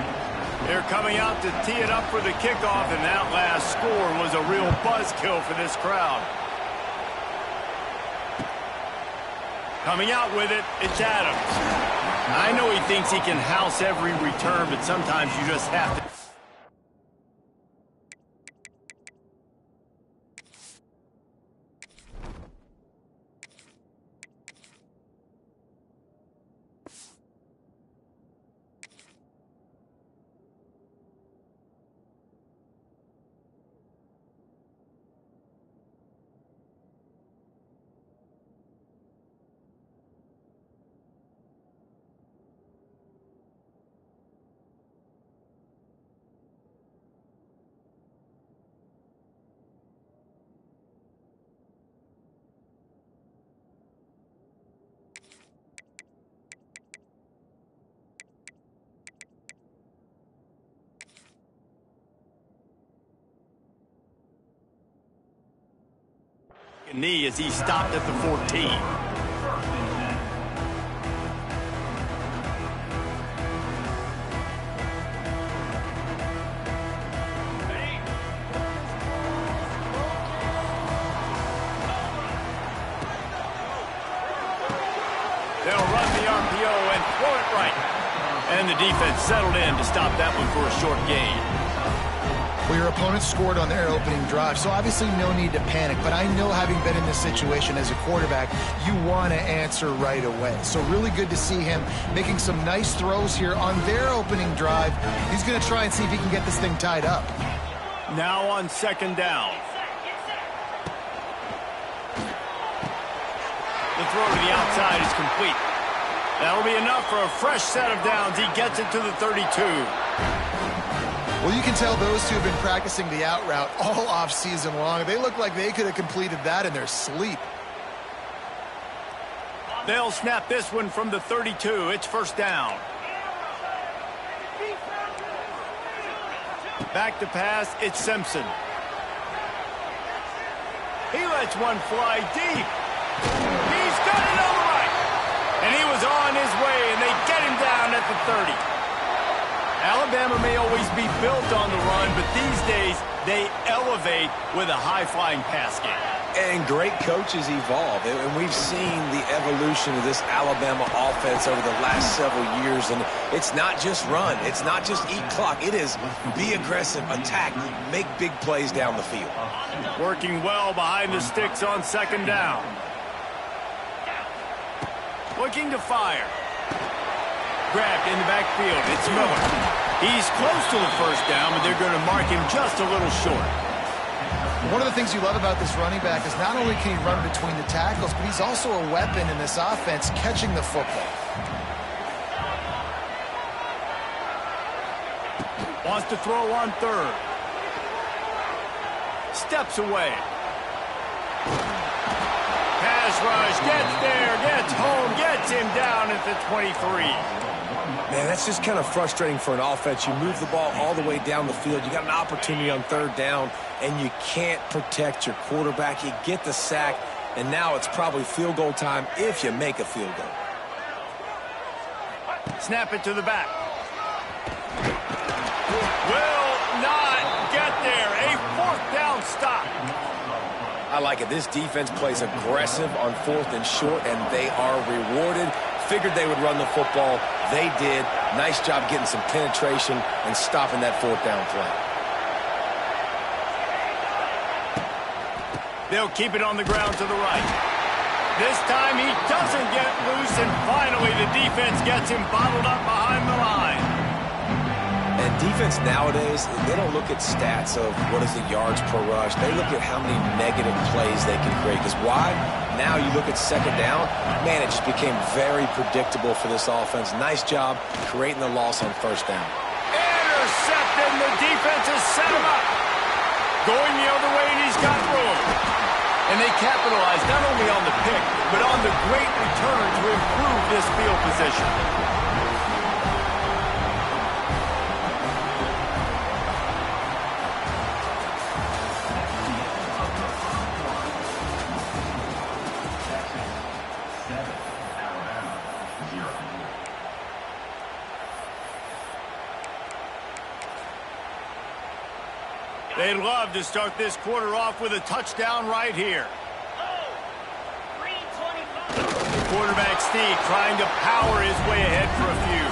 They're coming out to tee it up for the kickoff, and that last score was a real buzzkill for this crowd. Coming out with it, it's Adams. I know he thinks he can house every return, but sometimes you just have to. knee as he stopped at the 14. They'll run the RPO and throw it right. And the defense settled in to stop that one for a short gain. Well, your opponent scored on their opening drive, so obviously no need to panic. But I know, having been in this situation as a quarterback, you want to answer right away. So really good to see him making some nice throws here on their opening drive. He's going to try and see if he can get this thing tied up. Now on second down. The throw to the outside is complete. That'll be enough for a fresh set of downs. He gets it to the 32. Well, you can tell those two have been practicing the out route all off season long. They look like they could have completed that in their sleep. They'll snap this one from the 32. It's first down. Back to pass, it's Simpson. He lets one fly deep. He's got it on the right. And he was on his way, and they get him down at the 30. Alabama may always be built on the run, but these days they elevate with a high-flying pass game. And great coaches evolve, and we've seen the evolution of this Alabama offense over the last several years. And it's not just run, it's not just eat clock. It is be aggressive, attack, make big plays down the field. Working well behind the sticks on second down. Looking to fire. Grabbed in the backfield. It's Miller. He's close to the first down, but they're going to mark him just a little short. One of the things you love about this running back is not only can he run between the tackles, but he's also a weapon in this offense catching the football. Wants to throw on third. Steps away. Pass rush, gets there, gets home, gets him down at the 23. Man, that's just kind of frustrating for an offense. You move the ball all the way down the field. You got an opportunity on third down, and you can't protect your quarterback. You get the sack, and now it's probably field goal time if you make a field goal. Snap it to the back. Will not get there. A fourth down stop. I like it. This defense plays aggressive on fourth and short, and they are rewarded. Figured they would run the football. They did. Nice job getting some penetration and stopping that fourth down play. They'll keep it on the ground to the right. This time he doesn't get loose, and finally the defense gets him bottled up behind the line. And defense nowadays, they don't look at stats of what is the yards per rush. They look at how many negative plays they can create. Because why? Now you look at second down, man, it just became very predictable for this offense. Nice job creating the loss on first down. Intercepted, and the defense has set him up. Going the other way, and he's got room. And they capitalized not only on the pick, but on the great return to improve this field position. They'd love to start this quarter off with a touchdown right here. Quarterback Steve trying to power his way ahead for a few.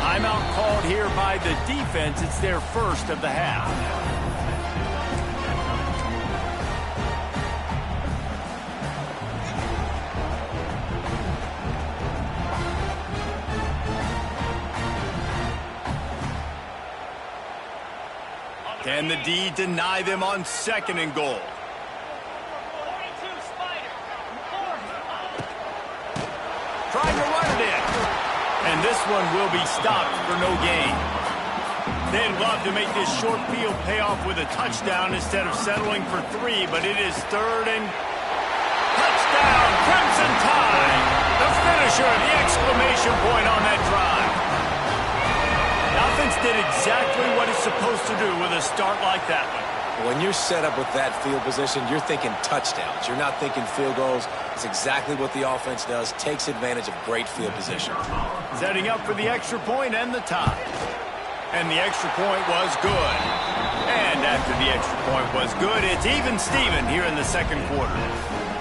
Timeout called here by the defense. It's their first of the half. Can the D deny them on second and goal? Trying to run it in. And this one will be stopped for no gain. They'd love to make this short field pay off with a touchdown instead of settling for 3, but it is third and touchdown, Crimson Tide. The finisher, the exclamation point on that drive. The offense did exactly what it's supposed to do with a start like that one. When you're set up with that field position, you're thinking touchdowns. You're not thinking field goals. It's exactly what the offense does. Takes advantage of great field position. Setting up for the extra point and the tie. And the extra point was good. And after the extra point was good, it's even Steven here in the second quarter.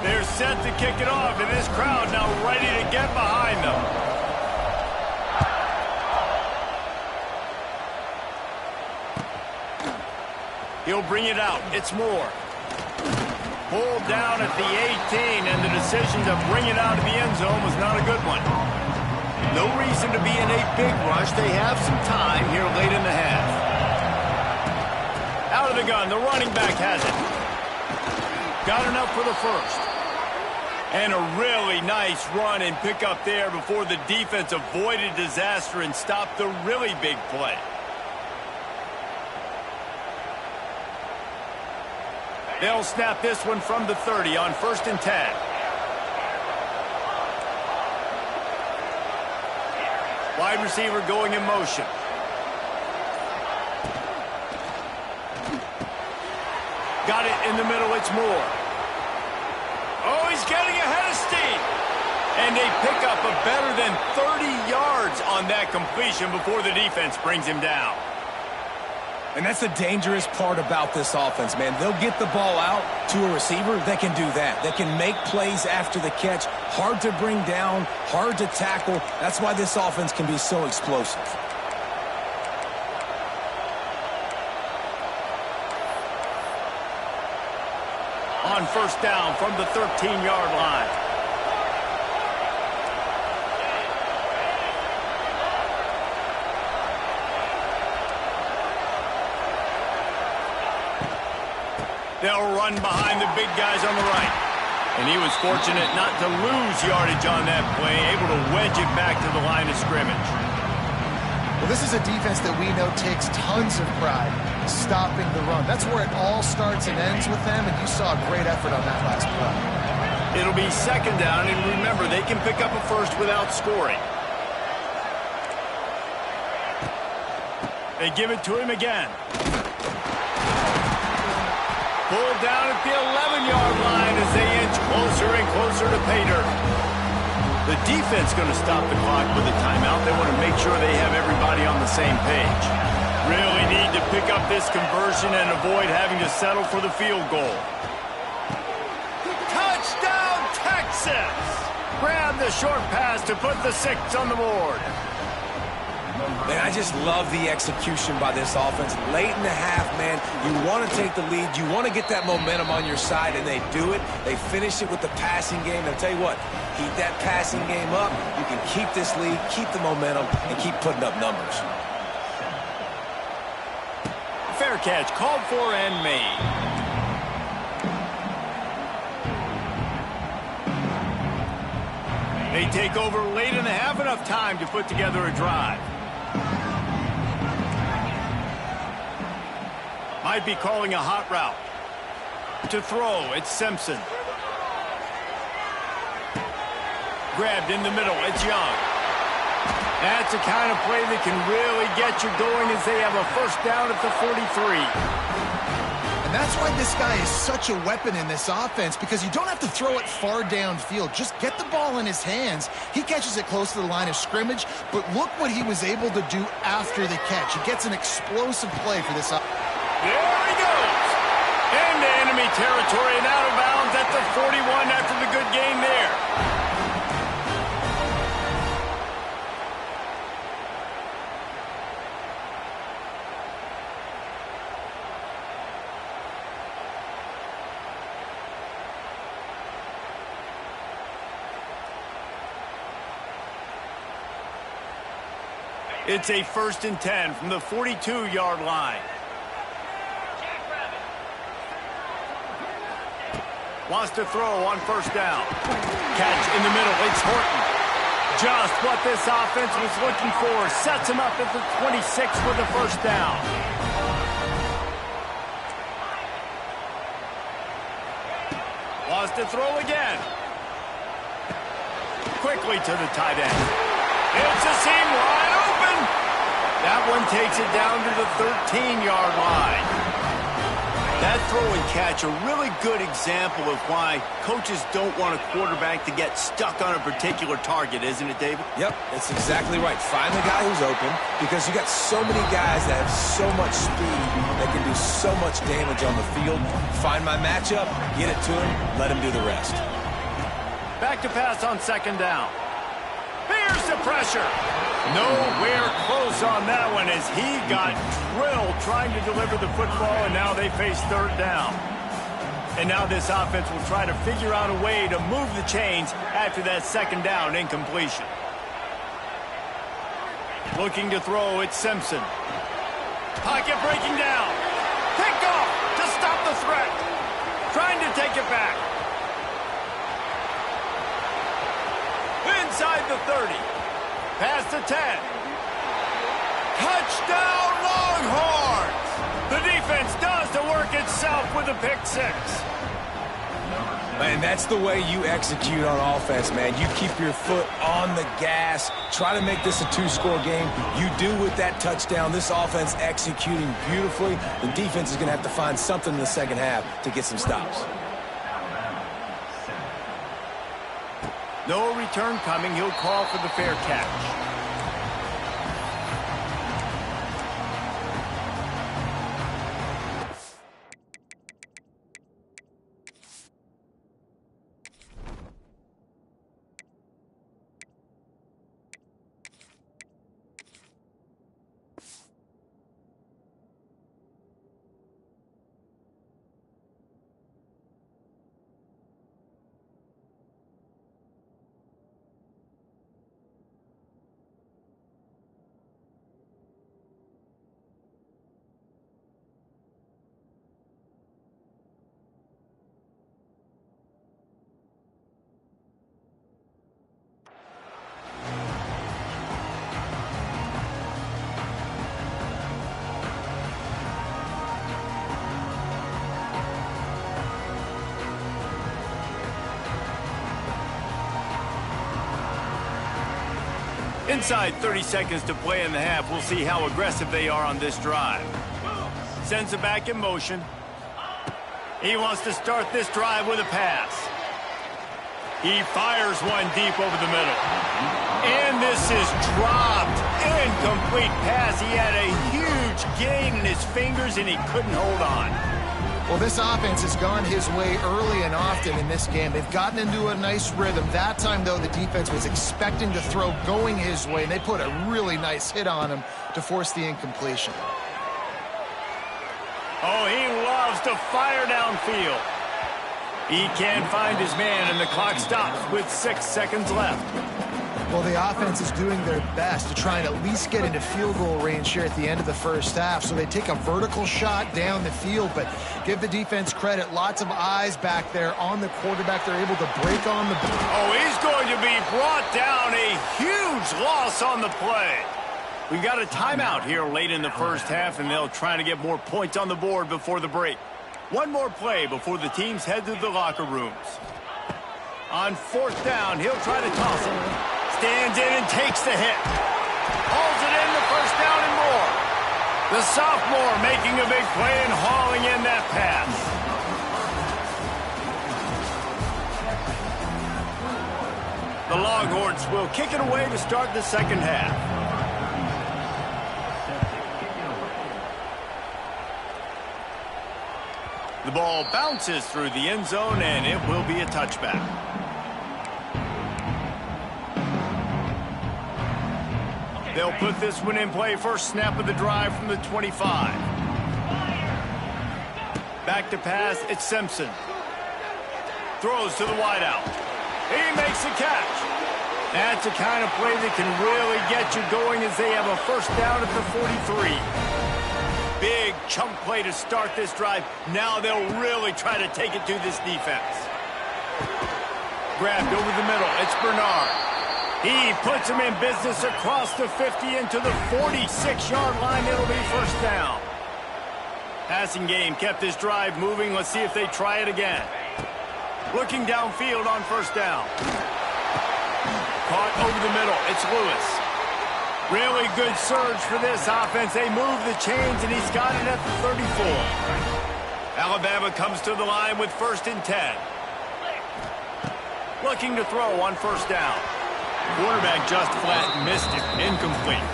They're set to kick it off, and this crowd now ready to get behind them. He'll bring it out. It's Moore. Pulled down at the 18, and the decision to bring it out of the end zone was not a good one. No reason to be in a big rush. They have some time here late in the half. Out of the gun, the running back has it. Got enough for the first. And a really nice run and pick up there before the defense avoided disaster and stopped the really big play. They'll snap this one from the 30 on 1st and 10. Wide receiver going in motion. Got it in the middle. It's Moore. Oh, he's getting ahead of steam. And they pick up a better than 30 yards on that completion before the defense brings him down. And that's the dangerous part about this offense, man. They'll get the ball out to a receiver that can do that. That can make plays after the catch. Hard to bring down, hard to tackle. That's why this offense can be so explosive. On 1st down from the 13-yard line. They'll run behind the big guys on the right. And he was fortunate not to lose yardage on that play, able to wedge it back to the line of scrimmage. Well, this is a defense that we know takes tons of pride stopping the run. That's where it all starts and ends with them, and you saw a great effort on that last play. It'll be 2nd down, and remember, they can pick up a first without scoring. They give it to him again. Pulled down at the 11-yard line as they inch closer and closer to pay dirt. The defense going to stop the clock with a timeout. They want to make sure they have everybody on the same page. Really need to pick up this conversion and avoid having to settle for the field goal. Touchdown, Texas! Grab the short pass to put the 6 on the board. Man, I just love the execution by this offense. Late in the half, man, you want to take the lead. You want to get that momentum on your side, and they do it. They finish it with the passing game. I'll tell you what, keep that passing game up. You can keep this lead, keep the momentum, and keep putting up numbers. Fair catch, called for and made. They take over late in the half, enough time to put together a drive. Might be calling a hot route. To throw, it's Simpson. Grabbed in the middle, it's Young. That's the kind of play that can really get you going as they have a 1st down at the 43. And that's why this guy is such a weapon in this offense, because you don't have to throw it far downfield. Just get the ball in his hands. He catches it close to the line of scrimmage, but look what he was able to do after the catch. He gets an explosive play for this offense. There he goes. Into enemy territory and out of bounds at the 41 after the good game there. It's a 1st and 10 from the 42-yard line. Wants to throw on 1st down. Catch in the middle. It's Horton. Just what this offense was looking for. Sets him up at the 26 with the 1st down. Wants to throw again. Quickly to the tight end. It's a seam wide open. That one takes it down to the 13-yard line. That throw and catch, a really good example of why coaches don't want a quarterback to get stuck on a particular target, isn't it, David? Yep, that's exactly right. Find the guy who's open, because you got so many guys that have so much speed that can do so much damage on the field. Find my matchup, get it to him, let him do the rest. Back to pass on second down. Here's the pressure. Nowhere close on that one as he got drilled trying to deliver the football, and now they face third down. And now this offense will try to figure out a way to move the chains after that second down incompletion. Looking to throw, it's Simpson. Pocket breaking down. Picked off to stop the threat. Trying to take it back. Inside the 30. Past the 10. Touchdown, Longhorns! The defense does the work itself with a pick six. Man, that's the way you execute on offense, man. You keep your foot on the gas. Try to make this a two-score game. You do with that touchdown. This offense executing beautifully. The defense is going to have to find something in the second half to get some stops. No return coming. He'll call for the fair catch. Inside 30 seconds to play in the half. We'll see how aggressive they are on this drive. Sends it back in motion. He wants to start this drive with a pass. He fires one deep over the middle. And this is dropped. Incomplete pass. He had a huge gain in his fingers and he couldn't hold on. Well, this offense has gone his way early and often in this game. They've gotten into a nice rhythm. That time, though, the defense was expecting to throw going his way, and they put a really nice hit on him to force the incompletion. Oh, he loves to fire downfield. He can't find his man, and the clock stops with 6 seconds left. Well, the offense is doing their best to try and at least get into field goal range here at the end of the first half. So they take a vertical shot down the field, but give the defense credit. Lots of eyes back there on the quarterback. They're able to break on the ball. Oh, he's going to be brought down. A huge loss on the play. We've got a timeout here late in the first half, and they'll try to get more points on the board before the break. One more play before the teams head to the locker rooms. On fourth down, he'll try to toss it. Stands in and takes the hit. Hauls it in, the first down and more. The sophomore making a big play and hauling in that pass. The Longhorns will kick it away to start the second half. The ball bounces through the end zone, and it will be a touchback. They'll put this one in play. First snap of the drive from the 25. Back to pass, it's Simpson. Throws to the wideout. He makes the catch. That's the kind of play that can really get you going as they have a first down at the 43. Big chunk play to start this drive. Now they'll really try to take it to this defense. Grabbed over the middle. It's Bernard. He puts him in business across the 50 into the 46-yard line. It'll be first down. Passing game kept this drive moving. Let's see if they try it again. Looking downfield on first down. Caught over the middle. It's Lewis. Really good surge for this offense. They move the chains, and he's got it at the 34. Alabama comes to the line with 1st and 10. Looking to throw on 1st down. Quarterback just flat missed it. Incomplete.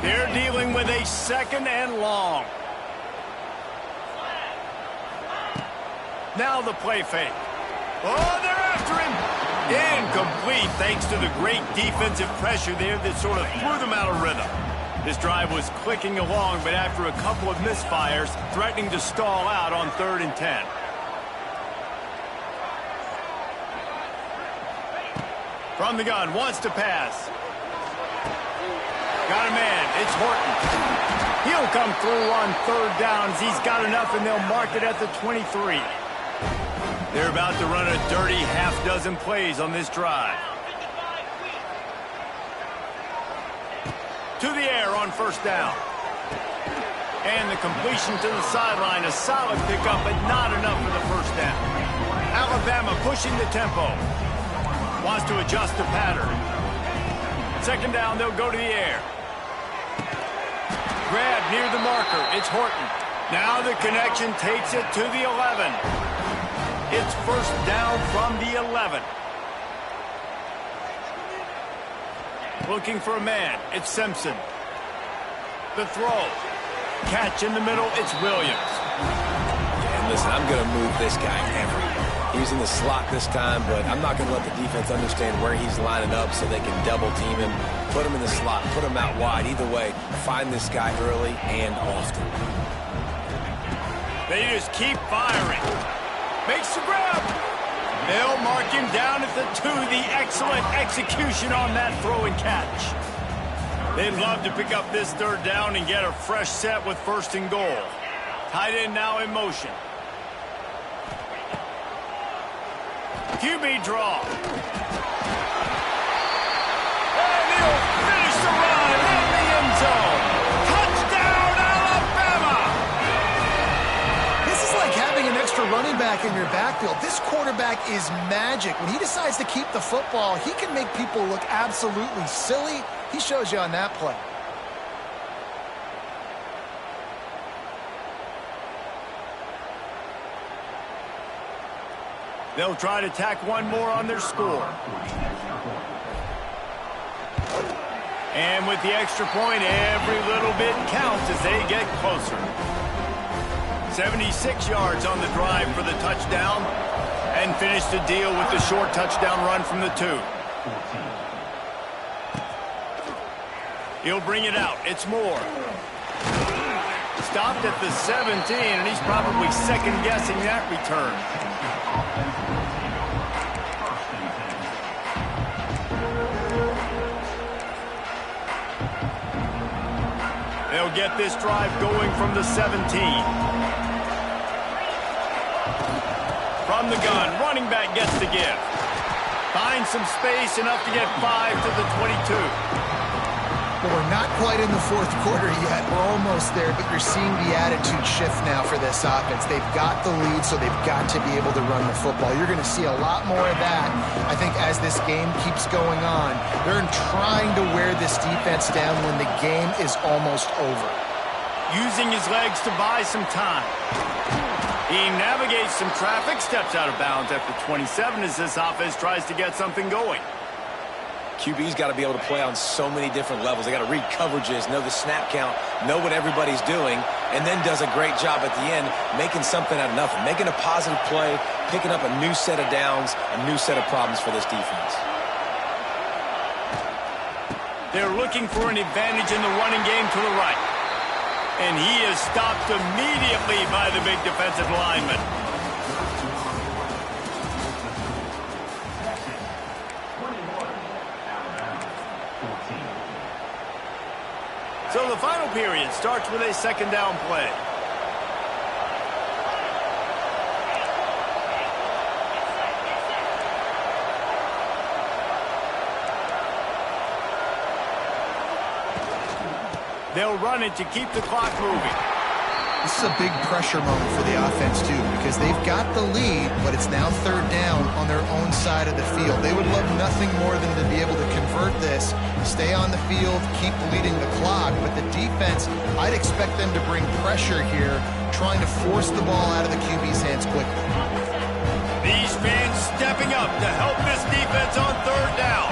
They're dealing with a 2nd and long. Now the play fake. Oh, they're after him. Incomplete thanks to the great defensive pressure there that sort of threw them out of rhythm. This drive was clicking along, but after a couple of misfires, threatening to stall out on 3rd and 10. From the gun, wants to pass. Got a man, it's Horton. He'll come through on 3rd downs. He's got enough, and they'll mark it at the 23. They're about to run a dirty half-dozen plays on this drive. To the air on 1st down. And the completion to the sideline, a solid pickup, but not enough for the 1st down. Alabama pushing the tempo. Wants to adjust the pattern. 2nd down, they'll go to the air. Grab near the marker, it's Horton. Now the connection takes it to the 11. It's 1st down from the 11. Looking for a man, it's Simpson. The throw. Catch in the middle, it's Williams. And listen, I'm going to move this guy everywhere. He's in the slot this time, but I'm not going to let the defense understand where he's lining up so they can double team him, put him in the slot, put him out wide. Either way, find this guy early and often. They just keep firing. Makes the grab. They'll mark him down at the 2. The excellent execution on that throw and catch. They'd love to pick up this 3rd down and get a fresh set with 1st and goal. Tight end now in motion. QB draw. And he'll finish the run in the end zone. Touchdown, Alabama! This is like having an extra running back in your backfield. This quarterback is magic. When he decides to keep the football, he can make people look absolutely silly. He shows you on that play. They'll try to tack one more on their score. And with the extra point, every little bit counts as they get closer. 76 yards on the drive for the touchdown, and finish the deal with the short touchdown run from the 2. He'll bring it out. It's Moore. Stopped at the 17, and he's probably second-guessing that return. They'll get this drive going from the 17. From the gun, running back gets the give. Finds some space, enough to get 5 to the 22. Well, we're not quite in the 4th quarter yet. We're almost there, but you're seeing the attitude shift now for this offense. They've got the lead, so they've got to be able to run the football. You're going to see a lot more of that, I think, as this game keeps going on. They're trying to wear this defense down when the game is almost over. Using his legs to buy some time. He navigates some traffic, steps out of bounds after 27 as this offense tries to get something going. QB's got to be able to play on so many different levels. They got to read coverages, know the snap count, know what everybody's doing, and then does a great job at the end making something out of nothing, making a positive play, picking up a new set of downs, a new set of problems for this defense. They're looking for an advantage in the running game to the right. And he is stopped immediately by the big defensive lineman. So the final period starts with a 2nd down play. They'll run it to keep the clock moving. This is a big pressure moment for the offense, too, because they've got the lead, but it's now third down on their own side of the field. They would love nothing more than to be able to convert this, stay on the field, keep bleeding the clock. But the defense, I'd expect them to bring pressure here, trying to force the ball out of the QB's hands quickly. These fans stepping up to help this defense on third down.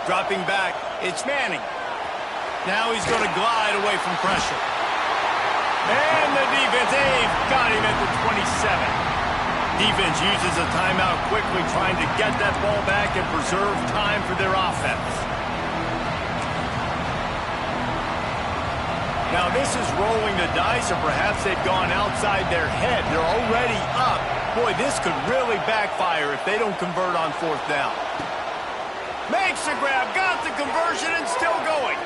Dropping back, it's Manning. Now he's going to glide away from pressure. And the defense, they've got him at the 27. Defense uses a timeout quickly, trying to get that ball back and preserve time for their offense. Now this is rolling the dice, or perhaps they've gone outside their head. They're already up. Boy, this could really backfire if they don't convert on fourth down. Makes the grab, got the conversion, and still going.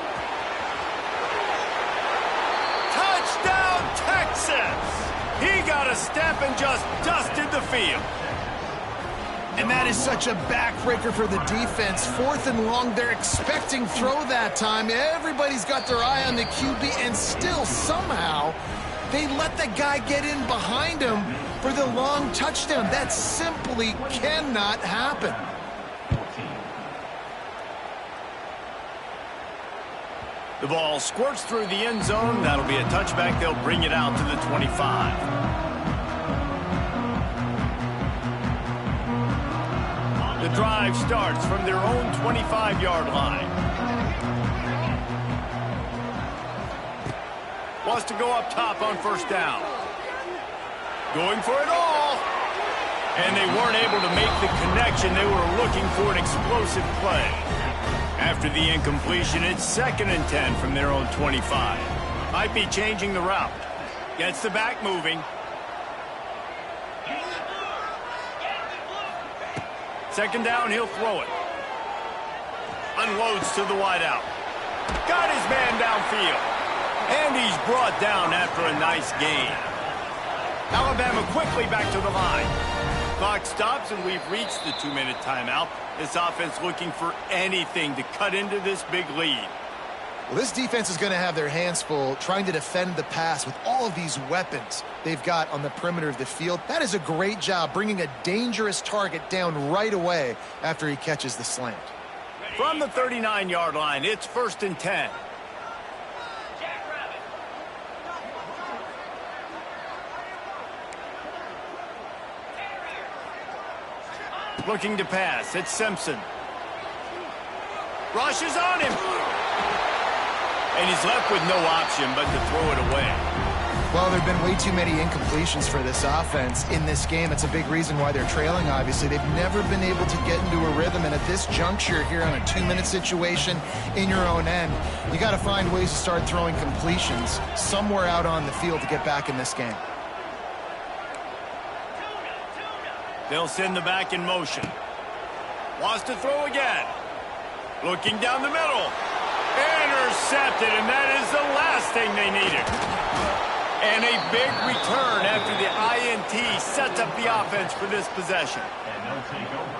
Touchdown, Texas! He got a step and just dusted the field. And that is such a backbreaker for the defense. Fourth and long, they're expecting throw that time. Everybody's got their eye on the QB, and still somehow they let the guy get in behind him for the long touchdown. That simply cannot happen. The ball squirts through the end zone. That'll be a touchback. They'll bring it out to the 25. The drive starts from their own 25-yard line. Wants to go up top on first down. Going for it all. And they weren't able to make the connection. They were looking for an explosive play. After the incompletion, it's 2nd and 10 from their own 25. Might be changing the route. Gets the back moving. Second down, he'll throw it. Unloads to the wideout. Got his man downfield. And he's brought down after a nice gain. Alabama quickly back to the line. Clock stops, and we've reached the 2-minute timeout. This offense looking for anything to cut into this big lead. Well, this defense is going to have their hands full trying to defend the pass with all of these weapons they've got on the perimeter of the field. That is a great job, bringing a dangerous target down right away after he catches the slant. From the 39-yard line, it's 1st and 10. Looking to pass. It's Simpson. Rushes on him. And he's left with no option but to throw it away. Well, there have been way too many incompletions for this offense in this game. It's a big reason why they're trailing, obviously. They've never been able to get into a rhythm, and at this juncture here on a 2-minute situation in your own end, you got to find ways to start throwing completions somewhere out on the field to get back in this game. They'll send the back in motion. Wants to throw again. Looking down the middle. Intercepted, and that is the last thing they needed. And a big return after the INT sets up the offense for this possession.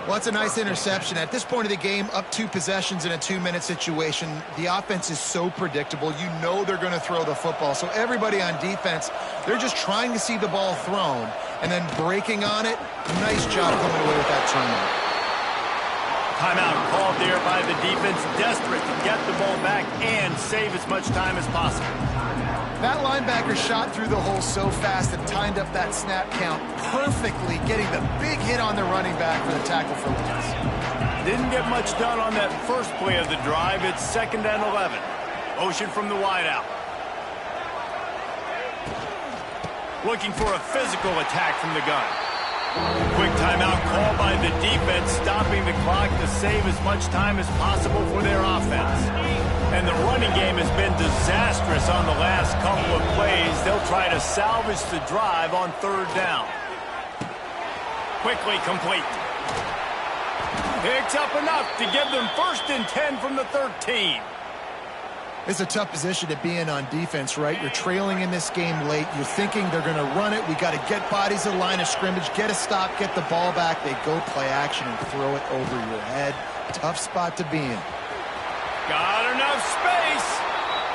Well, it's a nice interception. At this point of the game, up 2 possessions in a 2-minute situation, the offense is so predictable. You know they're going to throw the football. So everybody on defense, they're just trying to see the ball thrown and then breaking on it. Nice job coming away with that turnover. Timeout called there by the defense, desperate to get the ball back and save as much time as possible. That linebacker shot through the hole so fast and timed up that snap count perfectly, getting the big hit on the running back for the tackle for loss. Didn't get much done on that first play of the drive. It's 2nd and 11. Motion from the wideout. Looking for a physical attack from the gun. Quick timeout called by the defense, stopping the clock to save as much time as possible for their offense. And the running game has been disastrous on the last couple of plays. They'll try to salvage the drive on 3rd down. Quickly complete. Picks up enough to give them 1st and 10 from the 13. It's a tough position to be in on defense, right? You're trailing in this game late. You're thinking they're going to run it. We got to get bodies to the line of scrimmage, get a stop, get the ball back. They go play action and throw it over your head. Tough spot to be in. Got enough space.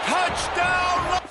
Touchdown.